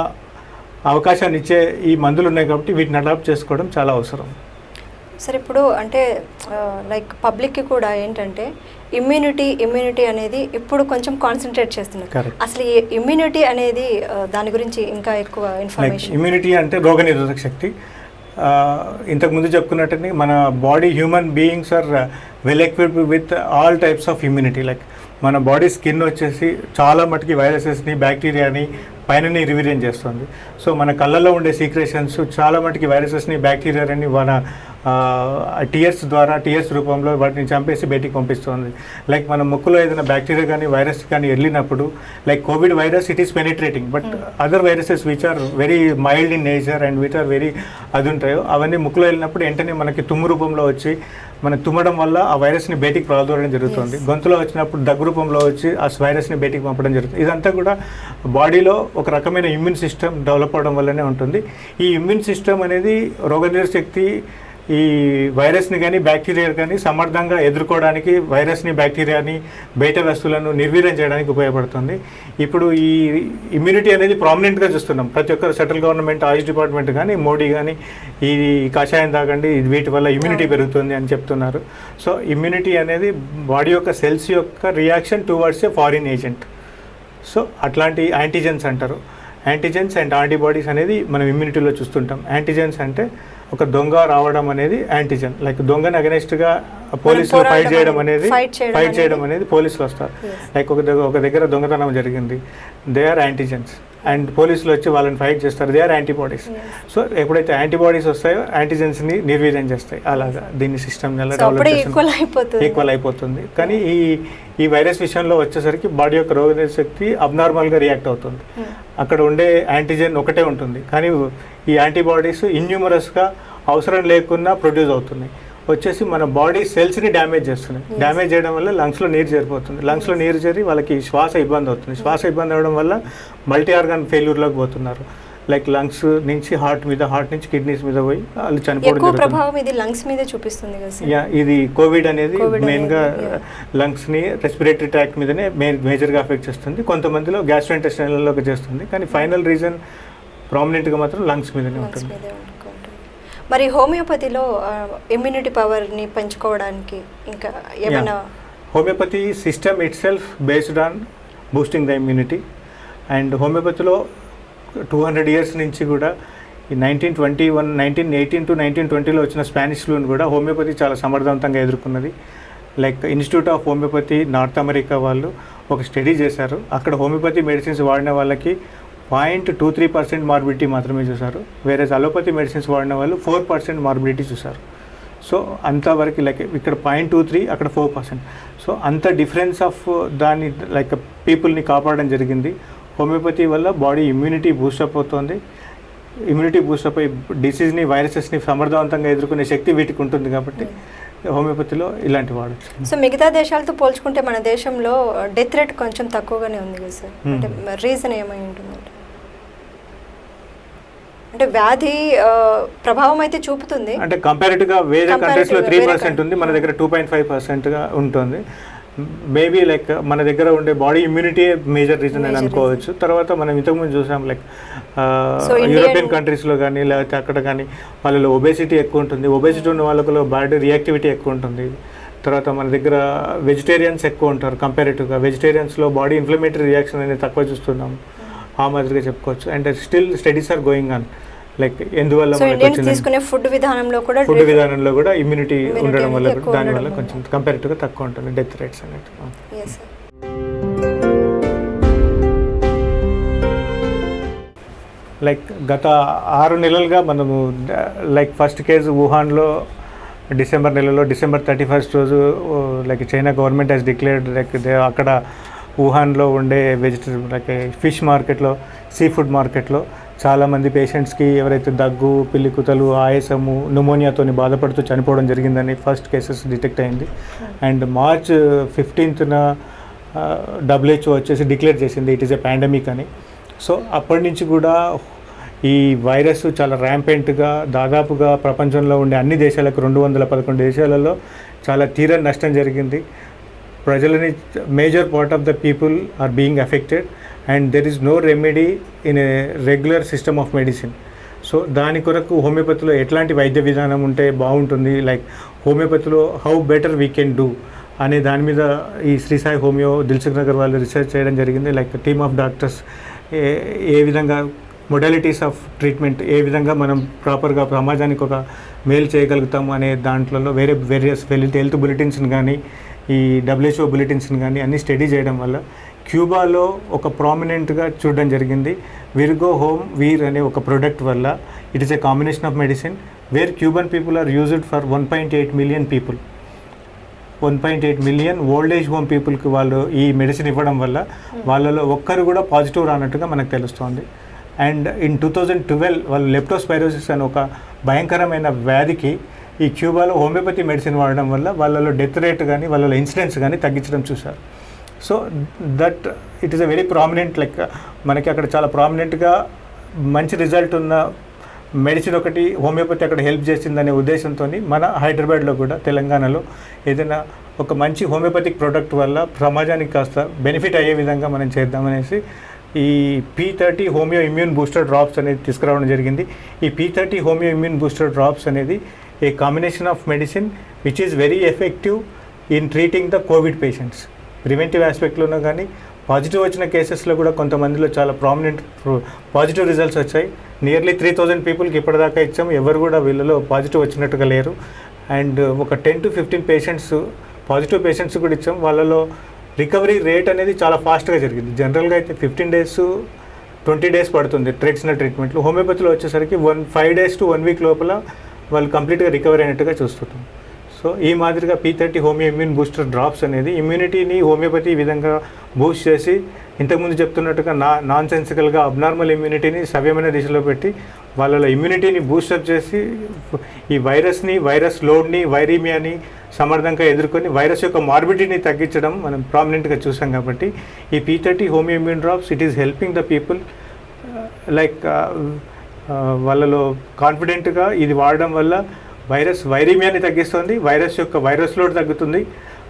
అవకాశాన్ని ఇచ్చే ఈ మందులు ఉన్నాయి. కాబట్టి వీటిని అడాప్ట్ చేసుకోవడం చాలా అవసరం. సరే, ఇప్పుడు అంటే లైక్ పబ్లిక్కి కూడా ఏంటంటే ఇమ్యూనిటీ అనేది ఇప్పుడు కొంచెం కాన్సన్ట్రేట్ చేస్తున్నారు. అసలు ఈ ఇమ్యూనిటీ అనేది దాని గురించి ఇంకా ఎక్కువ ఇన్ఫర్మేషన్. ఇమ్యూనిటీ అంటే రోగనిరోధక శక్తి. ఇంతకుముందు చెప్పుకున్నట్టు మన body, human beings are well equipped with all types of immunity. Like మన బాడీ స్కిన్ వచ్చేసి చాలా మటుకి వైరసెస్ని, బ్యాక్టీరియాని పైనని రివిరియన్ చేస్తుంది. సో మన కళ్ళల్లో ఉండే సీక్రెషన్స్ చాలా మటుకి వైరసెస్ని, బ్యాక్టీరియాని మన టీయర్స్ రూపంలో వాటిని చంపేసి బయటికి పంపిస్తుంది. లైక్ మన ముక్కులో ఏదైనా బ్యాక్టీరియా కానీ, వైరస్ కానీ వెళ్ళినప్పుడు, like Covid virus it is penetrating, but other viruses which are very mild in nature and which are very అది ఉంటాయో అవన్నీ ముక్కులో వెళ్ళినప్పుడు వెంటనే మనకి తుమ్ము రూపంలో వచ్చి మనకు తుమ్మడం వల్ల ఆ వైరస్ని బయటికి ప్రాదూరడం జరుగుతుంది. గొంతులో వచ్చినప్పుడు దగ్గు రూపంలో వచ్చి ఆ వైరస్ని బయటికి పంపడం జరుగుతుంది. ఇదంతా కూడా బాడీలో ఒక రకమైన ఇమ్యూన్ సిస్టమ్ డెవలప్ అవడం వల్లనే ఉంటుంది. ఈ ఇమ్యూన్ సిస్టమ్ అనేది రోగనిరోధక శక్తి ఈ వైరస్ని కానీ, బ్యాక్టీరియా కానీ సమర్థంగా ఎదుర్కోవడానికి, వైరస్ని, బ్యాక్టీరియాని, బయట వస్తువులను నిర్వీర్యం చేయడానికి ఉపయోగపడుతుంది. ఇప్పుడు ఈ ఇమ్యూనిటీ అనేది ప్రామినెంట్గా చూస్తున్నాం. ప్రతి ఒక్కరు సెంట్రల్ గవర్నమెంట్, ఆయుష్ డిపార్ట్మెంట్ కానీ, మోడీ కానీ ఈ కషాయం తాగండి, వీటి వల్ల ఇమ్యూనిటీ పెరుగుతుంది అని చెప్తున్నారు. సో ఇమ్యూనిటీ అనేది బాడీ యొక్క సెల్స్ యొక్క reaction towards a foreign agent. So అట్లాంటి యాంటీజెన్స్ అంటారు. యాంటీజెన్స్ అండ్ యాంటీబాడీస్ అనేది మనం ఇమ్యూనిటీలో చూస్తుంటాం. యాంటీజెన్స్ అంటే ఒక దొంగ రావడం అనేది యాంటీజెన్. లైక్ దొంగని అగెనెస్ట్గా పోలీసులు ఫైట్ చేయడం అనేది అనేది పోలీసులు వస్తారు. లైక్ ఒక దగ్గర దొంగతనం జరిగింది, దే ఆర్ యాంటీజెన్స్, అండ్ పోలీసులు వచ్చి వాళ్ళని ఫైట్ చేస్తారు, దే ఆర్ యాంటీబాడీస్. సో ఎప్పుడైతే యాంటీబాడీస్ వస్తాయో యాంటీజెన్స్ని నిర్వీర్యం చేస్తాయి. అలాగా దీన్ని సిస్టమ్ ఈక్వల్ అయిపోతుంది. కానీ ఈ వైరస్ విషయంలో వచ్చేసరికి బాడీ యొక్క రోగనిరోధక శక్తి అబ్నార్మల్గా రియాక్ట్ అవుతుంది. అక్కడ ఉండే యాంటీజెన్ ఒకటే ఉంటుంది, కానీ ఈ యాంటీబాడీస్ ఇన్యూమరస్గా అవసరం లేకుండా ప్రొడ్యూస్ అవుతున్నాయి, వచ్చేసి మన బాడీ సెల్స్ని డ్యామేజ్ చేస్తున్నాయి. డ్యామేజ్ చేయడం వల్ల లంగ్స్లో నీరు చేరిపోతుంది, లంగ్స్లో నీరు చేరి వాళ్ళకి శ్వాస ఇబ్బంది అవుతుంది. శ్వాస ఇబ్బంది అవ్వడం వల్ల మల్టీ ఆర్గాన్ ఫెయిల్యూర్లోకి పోతున్నారు. లైక్ లంగ్స్ నుంచి హార్ట్ నుంచి కిడ్నీస్ మీద పోయి వాళ్ళు చనిపోవడం. ప్రభావం ఇది లంగ్స్ మీద చూపిస్తుంది కదా. ఇది కోవిడ్ అనేది మెయిన్గా లంగ్స్ని రెస్పిరేటరీ ట్రాక్ట్ మీదనే మేజర్గా అఫెక్ట్ చేస్తుంది. కొంతమందిలో గ్యాస్ట్రోఇంటెస్టైనల్లోకి చేస్తుంది, కానీ ఫైనల్ రీజన్ ప్రామినెంట్గా మాత్రం లంగ్స్ మీదనే ఉంటుంది. మరి హోమియోపతిలో ఇమ్యూనిటీ పవర్ని పెంచుకోవడానికి ఇంకా ఏమైనా? Homeopathy system it self based on boosting the immunity. And హోమియోపతిలో 200 years నుంచి కూడా ఈ 1918 to 1920లో వచ్చిన స్పానిష్ ఫ్లూని కూడా హోమియోపతి చాలా సమర్థవంతంగా ఎదుర్కొన్నది. Like institute of homeopathy north America వాళ్ళు ఒక స్టడీ చేశారు. అక్కడ హోమియోపతి మెడిసిన్స్ వాడిన వాళ్ళకి 0.23% మార్బిలిటీ మాత్రమే చూశారు, వేరే అలోపతి మెడిసిన్స్ వాడిన వాళ్ళు 4% మార్బిలిటీ చూశారు. సో అంతవరకు లైక్ ఇక్కడ 0.23, అక్కడ 4%. సో అంత డిఫరెన్స్ ఆఫ్ దాన్ని లైక్ పీపుల్ని కాపాడడం జరిగింది. హోమియోపతి వల్ల బాడీ ఇమ్యూనిటీ బూస్టప్ అవుతుంది. ఇమ్యూనిటీ బూస్టప్ అయ్యి డిసీజ్ని వైరసెస్ని సమర్థవంతంగా ఎదుర్కొనే శక్తి వీటికి ఉంటుంది. కాబట్టి హోమియోపతిలో ఇలాంటి వాడచ్చు. సో మిగతా దేశాలతో పోల్చుకుంటే మన దేశంలో డెత్ రేట్ కొంచెం తక్కువగానే ఉంది కదా సార్, అంటే రీజన్ ఏమై ఉంటుందంటే? అంటే వ్యాధి ప్రభావం అయితే చూపుతుంది, అంటే కంపారిటివ్గా వేరే కంట్రీస్లో 3% ఉంది, మన దగ్గర 2.5%గా ఉంటుంది. మేబీ లైక్ మన దగ్గర ఉండే బాడీ ఇమ్యూనిటీ మేజర్ రీజన్ అని అనుకోవచ్చు. తర్వాత మనం ఇంతకుముందు చూసాం లైక్ యూరోపియన్ కంట్రీస్లో కానీ లేకపోతే అక్కడ కానీ వాళ్ళలో ఒబేసిటీ ఎక్కువ ఉంటుంది. ఒబేసిటీ ఉన్న వాళ్ళలో బాడీ రియాక్టివిటీ ఎక్కువ ఉంటుంది. తర్వాత మన దగ్గర వెజిటేరియన్స్ ఎక్కువ ఉంటారు కంపారిటివ్గా. వెజిటేరియన్స్లో బాడీ ఇన్ఫ్లమేటరీ రియాక్షన్ అనేది తక్కువ చూస్తున్నాం, ఆ మాదిరిగా చెప్పుకోవచ్చు. And still studies are going on like ఎందువల్ల తీసుకునే ఫుడ్ విధానంలో కూడా ఇమ్యూనిటీ ఉండడం వల్ల దానివల్ల కొంచెం కంపారిటివ్గా తక్కువ ఉంటుంది డెత్ రేట్స్ అనేది. లైక్ గత 6 నెలలుగా మనము లైక్ ఫస్ట్ కేసు వుహాన్లో డిసెంబర్ 31st రోజు like China government has declared like అక్కడ వుహాన్లో ఉండే వెజిటేబుల్ లైక్ ఫిష్ మార్కెట్లో, సీ ఫుడ్ మార్కెట్లో చాలామంది పేషెంట్స్కి ఎవరైతే దగ్గు, పిల్లికుతలు, ఆయాసము, న్యూమోనియాతో బాధపడుతూ చనిపోవడం జరిగిందని ఫస్ట్ కేసెస్ డిటెక్ట్ అయింది. అండ్ March 15th WHO వచ్చేసి డిక్లేర్ చేసింది ఇట్ ఈస్ ఎ పాండమిక్ అని. సో అప్పటి నుంచి కూడా ఈ వైరస్ చాలా ర్యాంపెంట్గా దాదాపుగా ప్రపంచంలో ఉండే అన్ని దేశాలకు 211 దేశాలలో చాలా తీరని నష్టం జరిగింది. ప్రజలని major part of the people are being affected and there is no remedy in a regular system of medicine. So దాని కొరకు హోమియోపతిలో ఎట్లాంటి వైద్య విధానం ఉంటే బాగుంటుంది, లైక్ హోమియోపతిలో how better we can do అనే దాని మీద ఈ శ్రీ సాయి హోమియో దిల్సుఖ్ నగర్ వాళ్ళు రీసెర్చ్ చేయడం జరిగింది. లైక్ టీమ్ ఆఫ్ డాక్టర్స్ ఏ విధంగా మొడాలిటీస్ ఆఫ్ ట్రీట్మెంట్ ఏ విధంగా మనం ప్రాపర్గా సమాజానికి ఒక మేలు చేయగలుగుతాము అనే దాంట్లో వేరియస్ హెల్త్ బులెటిన్స్ని కానీ ఈ WHO బులెటిన్స్ని కానీ అన్ని స్టడీ చేయడం వల్ల క్యూబాలో ఒక ప్రామినెంట్గా చూడడం జరిగింది. విర్గో హోమ్ వీర్ అనే ఒక ప్రోడక్ట్ వల్ల it is a combination of medicine where Cuban people are used for 1.8 million people. 1.8 million old age home పీపుల్కి వాళ్ళు ఈ మెడిసిన్ ఇవ్వడం వల్ల వాళ్ళలో ఒక్కరు కూడా పాజిటివ్ రానట్టుగా మనకు తెలుస్తోంది. అండ్ ఇన్ 2012 వాళ్ళు లెప్టోస్పైరోసిస్ అనే ఒక భయంకరమైన వ్యాధికి ఈ క్యూబాలో హోమియోపతి మెడిసిన్ వాడడం వల్ల వాళ్ళలో డెత్ రేట్ కానీ వాళ్ళలో ఇన్సిడెన్స్ కానీ తగ్గించడం చూశారు. So that it is a very prominent like మనకి అక్కడ చాలా ప్రామినెంట్గా మంచి రిజల్ట్ ఉన్న మెడిసిన్ ఒకటి హోమియోపతి అక్కడ హెల్ప్ చేసిందనే ఉద్దేశంతో మన హైదరాబాద్లో కూడా తెలంగాణలో ఏదైనా ఒక మంచి హోమియోపతిక్ ప్రోడక్ట్ వల్ల సమాజానికి కాస్త బెనిఫిట్ అయ్యే విధంగా మనం చేద్దామనేసి ఈ P30 homeo immune booster drops అనేది తీసుకురావడం జరిగింది. ఈ P30 homeo immune booster drops అనేది a combination of medicine which is very effective in treating the covid patients. Preventive ఆస్పెక్ట్లోనూ కానీ పాజిటివ్ వచ్చిన కేసెస్లో కూడా కొంతమందిలో చాలా ప్రామినెంట్ పాజిటివ్ రిజల్ట్స్ వచ్చాయి. నియర్లీ 3000 పీపుల్కి ఇప్పటిదాకా ఇచ్చాము, ఎవరు కూడా వీళ్ళలో పాజిటివ్ వచ్చినట్టుగా లేరు. అండ్ ఒక 10 to 15 పేషెంట్స్ పాజిటివ్ పేషెంట్స్ కూడా ఇచ్చాం. వాళ్ళలో రికవరీ రేట్ అనేది చాలా ఫాస్ట్గా జరిగింది. జనరల్గా అయితే 15 days 20 days పడుతుంది ట్రెడిషనల్ ట్రీట్మెంట్లో. హోమియోపతిలో వచ్చేసరికి 5 days to 1 week లోపల వాళ్ళు కంప్లీట్గా రికవరీ అయినట్టుగా చూస్తుంటాం. సో ఈ మాదిరిగా P30 homeo immune booster drops అనేది ఇమ్యూనిటీని హోమియోపతి ఈ విధంగా బూస్ట్ చేసి ఇంతకుముందు చెప్తున్నట్టుగా నాన్ సెన్సికల్గా అబ్నార్మల్ ఇమ్యూనిటీని సవ్యమైన దిశలో పెట్టి వాళ్ళలో ఇమ్యూనిటీని బూస్టప్ చేసి ఈ వైరస్ లోడ్ని వైరీమియాని సమర్థంగా ఎదుర్కొని వైరస్ యొక్క మార్బిడిటీని తగ్గించడం మనం ప్రామినెంట్గా చూసాం. కాబట్టి ఈ P30 homeo immune drops it is helping the people like వాళ్ళలో కాన్ఫిడెంట్గా ఇది వాడడం వల్ల వైరీమియాని తగ్గిస్తుంది, వైరస్ లోడ్ తగ్గుతుంది,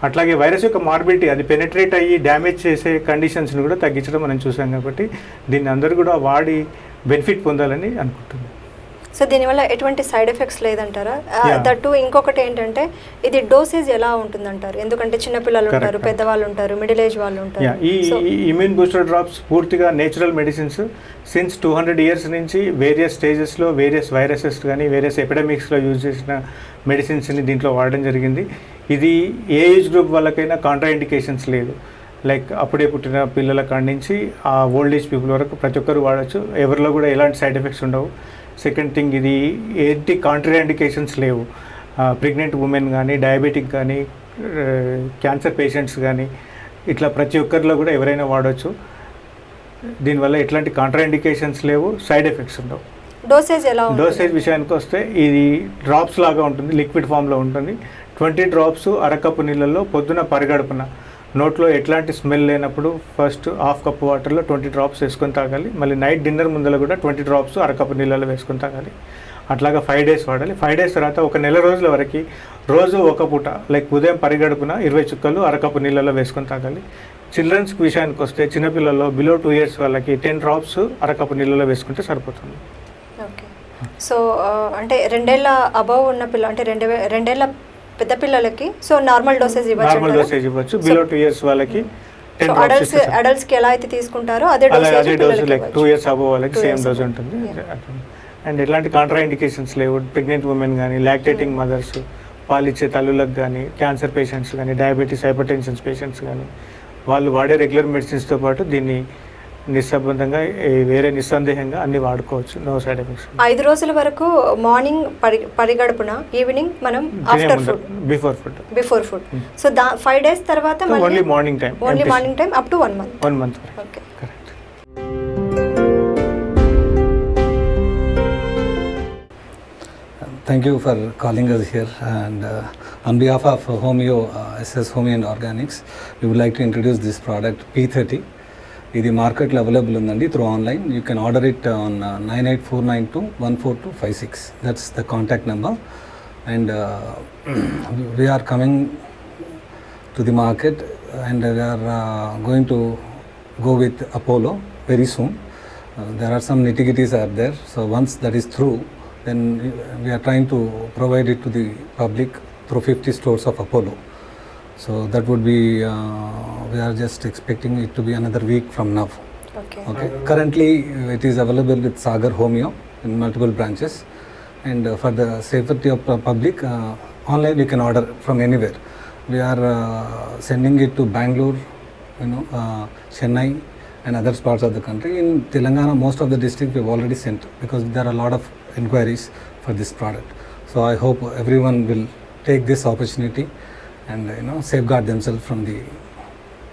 అట్లాగే వైరస్ యొక్క మార్బిలిటీ అది పెనెట్రేట్ అయ్యి డ్యామేజ్ చేసే కండిషన్స్ని కూడా తగ్గించడం మనం చూసాం. కాబట్టి దీన్ని అందరూ కూడా వాడి బెనిఫిట్ పొందాలని అనుకుంటున్నాం. సో దీనివల్ల ఎటువంటి సైడ్ ఎఫెక్ట్స్ లేదంటారా? దట్టు ఇంకొకటి ఏంటంటే ఇది డోసేజ్ ఎలా ఉంటుందంటారు? ఎందుకంటే చిన్నపిల్లలు ఉంటారు, పెద్దవాళ్ళు ఉంటారు, మిడిల్ ఏజ్ వాళ్ళు ఉంటారు. ఈ ఇమ్యూన్ బూస్టర్ డ్రాప్స్ పూర్తిగా నేచురల్ మెడిసిన్స్. సిన్స్ 200 years నుంచి వేరియస్ స్టేజెస్లో వేరియస్ వైరసెస్ కానీ వేరియస్ ఎపిడమిక్స్లో యూజ్ చేసిన మెడిసిన్స్ని దీంట్లో వాడడం జరిగింది. ఇది ఏ ఏజ్ గ్రూప్ వాళ్ళకైనా కాంట్రా ఇండికేషన్స్ లేదు. లైక్ అప్పుడే పుట్టిన పిల్లల కాడి నుంచి ఆ ఓల్డ్ ఏజ్ పీపుల్ వరకు ప్రతి ఒక్కరు వాడచ్చు. ఎవరిలో కూడా ఎలాంటి సైడ్ ఎఫెక్ట్స్ ఉండవు. సెకండ్ థింగ్, ఇది ఏంటి కాంట్రా ఇండికేషన్స్ లేవు. ప్రెగ్నెంట్ ఉమెన్ కానీ, డయాబెటిక్ కానీ, క్యాన్సర్ పేషెంట్స్ కానీ ఇట్లా ప్రతి ఒక్కరిలో కూడా ఎవరైనా వాడవచ్చు. దీనివల్ల ఎట్లాంటి కాంట్రా ఇండికేషన్స్ లేవు, సైడ్ ఎఫెక్ట్స్ ఉండవు. డోసేజ్ విషయానికి వస్తే ఇది డ్రాప్స్ లాగా ఉంటుంది, లిక్విడ్ ఫామ్లో ఉంటుంది. 20 drops అరకప్పు నీళ్ళల్లో పొద్దున పరిగడుపున నోట్లో ఎట్లాంటి స్మెల్ లేనప్పుడు ఫస్ట్ ½ cup వాటర్లో 20 drops వేసుకొని తాగాలి. మళ్ళీ నైట్ డిన్నర్ ముందర కూడా 20 drops అరకప్పు నీళ్ళలో వేసుకొని తాగాలి. అట్లాగా 5 days వాడాలి. 5 days తర్వాత ఒక నెల రోజుల వరకు రోజు ఒక పూట లైక్ ఉదయం పరిగడుపున 20 చుక్కలు అరకప్పు నీళ్ళలో వేసుకొని తాగాలి. చిల్డ్రన్స్ విషయానికి వస్తే చిన్నపిల్లల్లో బిలో 2 years వాళ్ళకి 10 drops అరకప్పు నీళ్ళలో వేసుకుంటే సరిపోతుంది. ఓకే. సో అంటే 2 ఏళ్ళ అబవ్ ఉన్న పిల్ల అంటే 2 ఏళ్ళ పెద్ద పిల్లలకి సో నార్మల్ డోసేజ్ ఇవ్వచ్చు. బిలో 2 years వాళ్ళకి అడల్ట్స్ కి ఎలా అయితే తీసుకుంటారో అదే డోస్ లైక్ 2 years అబవ్ వాళ్ళకి సేమ్ డోస్ ఉంటుంది. అండ్ ఎలాంటి కాంట్రా ఇండికేషన్స్ లేవు. ప్రెగ్నెంట్ ఉమెన్ కానీ, లాక్టేటింగ్ మదర్స్, పాలిచ్చే తల్లులకు కానీ, క్యాన్సర్ పేషెంట్స్ కానీ, డయాబెటీస్ హైపర్ టెన్షన్ పేషెంట్స్ కానీ వాళ్ళు వాడే రెగ్యులర్ మెడిసిన్స్తో పాటు దీన్ని నిస్సంబంధంగా వేరే నిస్సందేహంగా అన్ని వాడుకోవచ్చు. No side effects. 5 రోజుల వరకు మార్నింగ్ పరిగడుపున, ఈవినింగ్ మనం after food, before food. So 5 days తర్వాత only morning time up to 1 month. 1 month. Okay, correct. Thank you for calling us here, and on behalf of Homeo SS Homeo and Organics, we would like to introduce this product P30. ఇది మార్కెట్లో available ఉందండి through online. You can order it on 9849214256. That's the contact number. And we're coming to the market and we're going to go with Apollo very soon. There are some nitty-gritties are there. So once that is through, then we are trying to provide it to the public through 50 stores of Apollo. So that would be, we are just expecting it to be another week from now. Okay. Currently it is available with Sagar Homeo in multiple branches. And for the safety of the public, online you can order from anywhere. We are sending it to Bangalore, Chennai and other parts of the country. In Telangana, most of the districts we have already sent because there are a lot of inquiries for this product. So I hope everyone will take this opportunity and safeguard themselves from the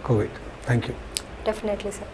COVID. Thank you. Definitely, sir.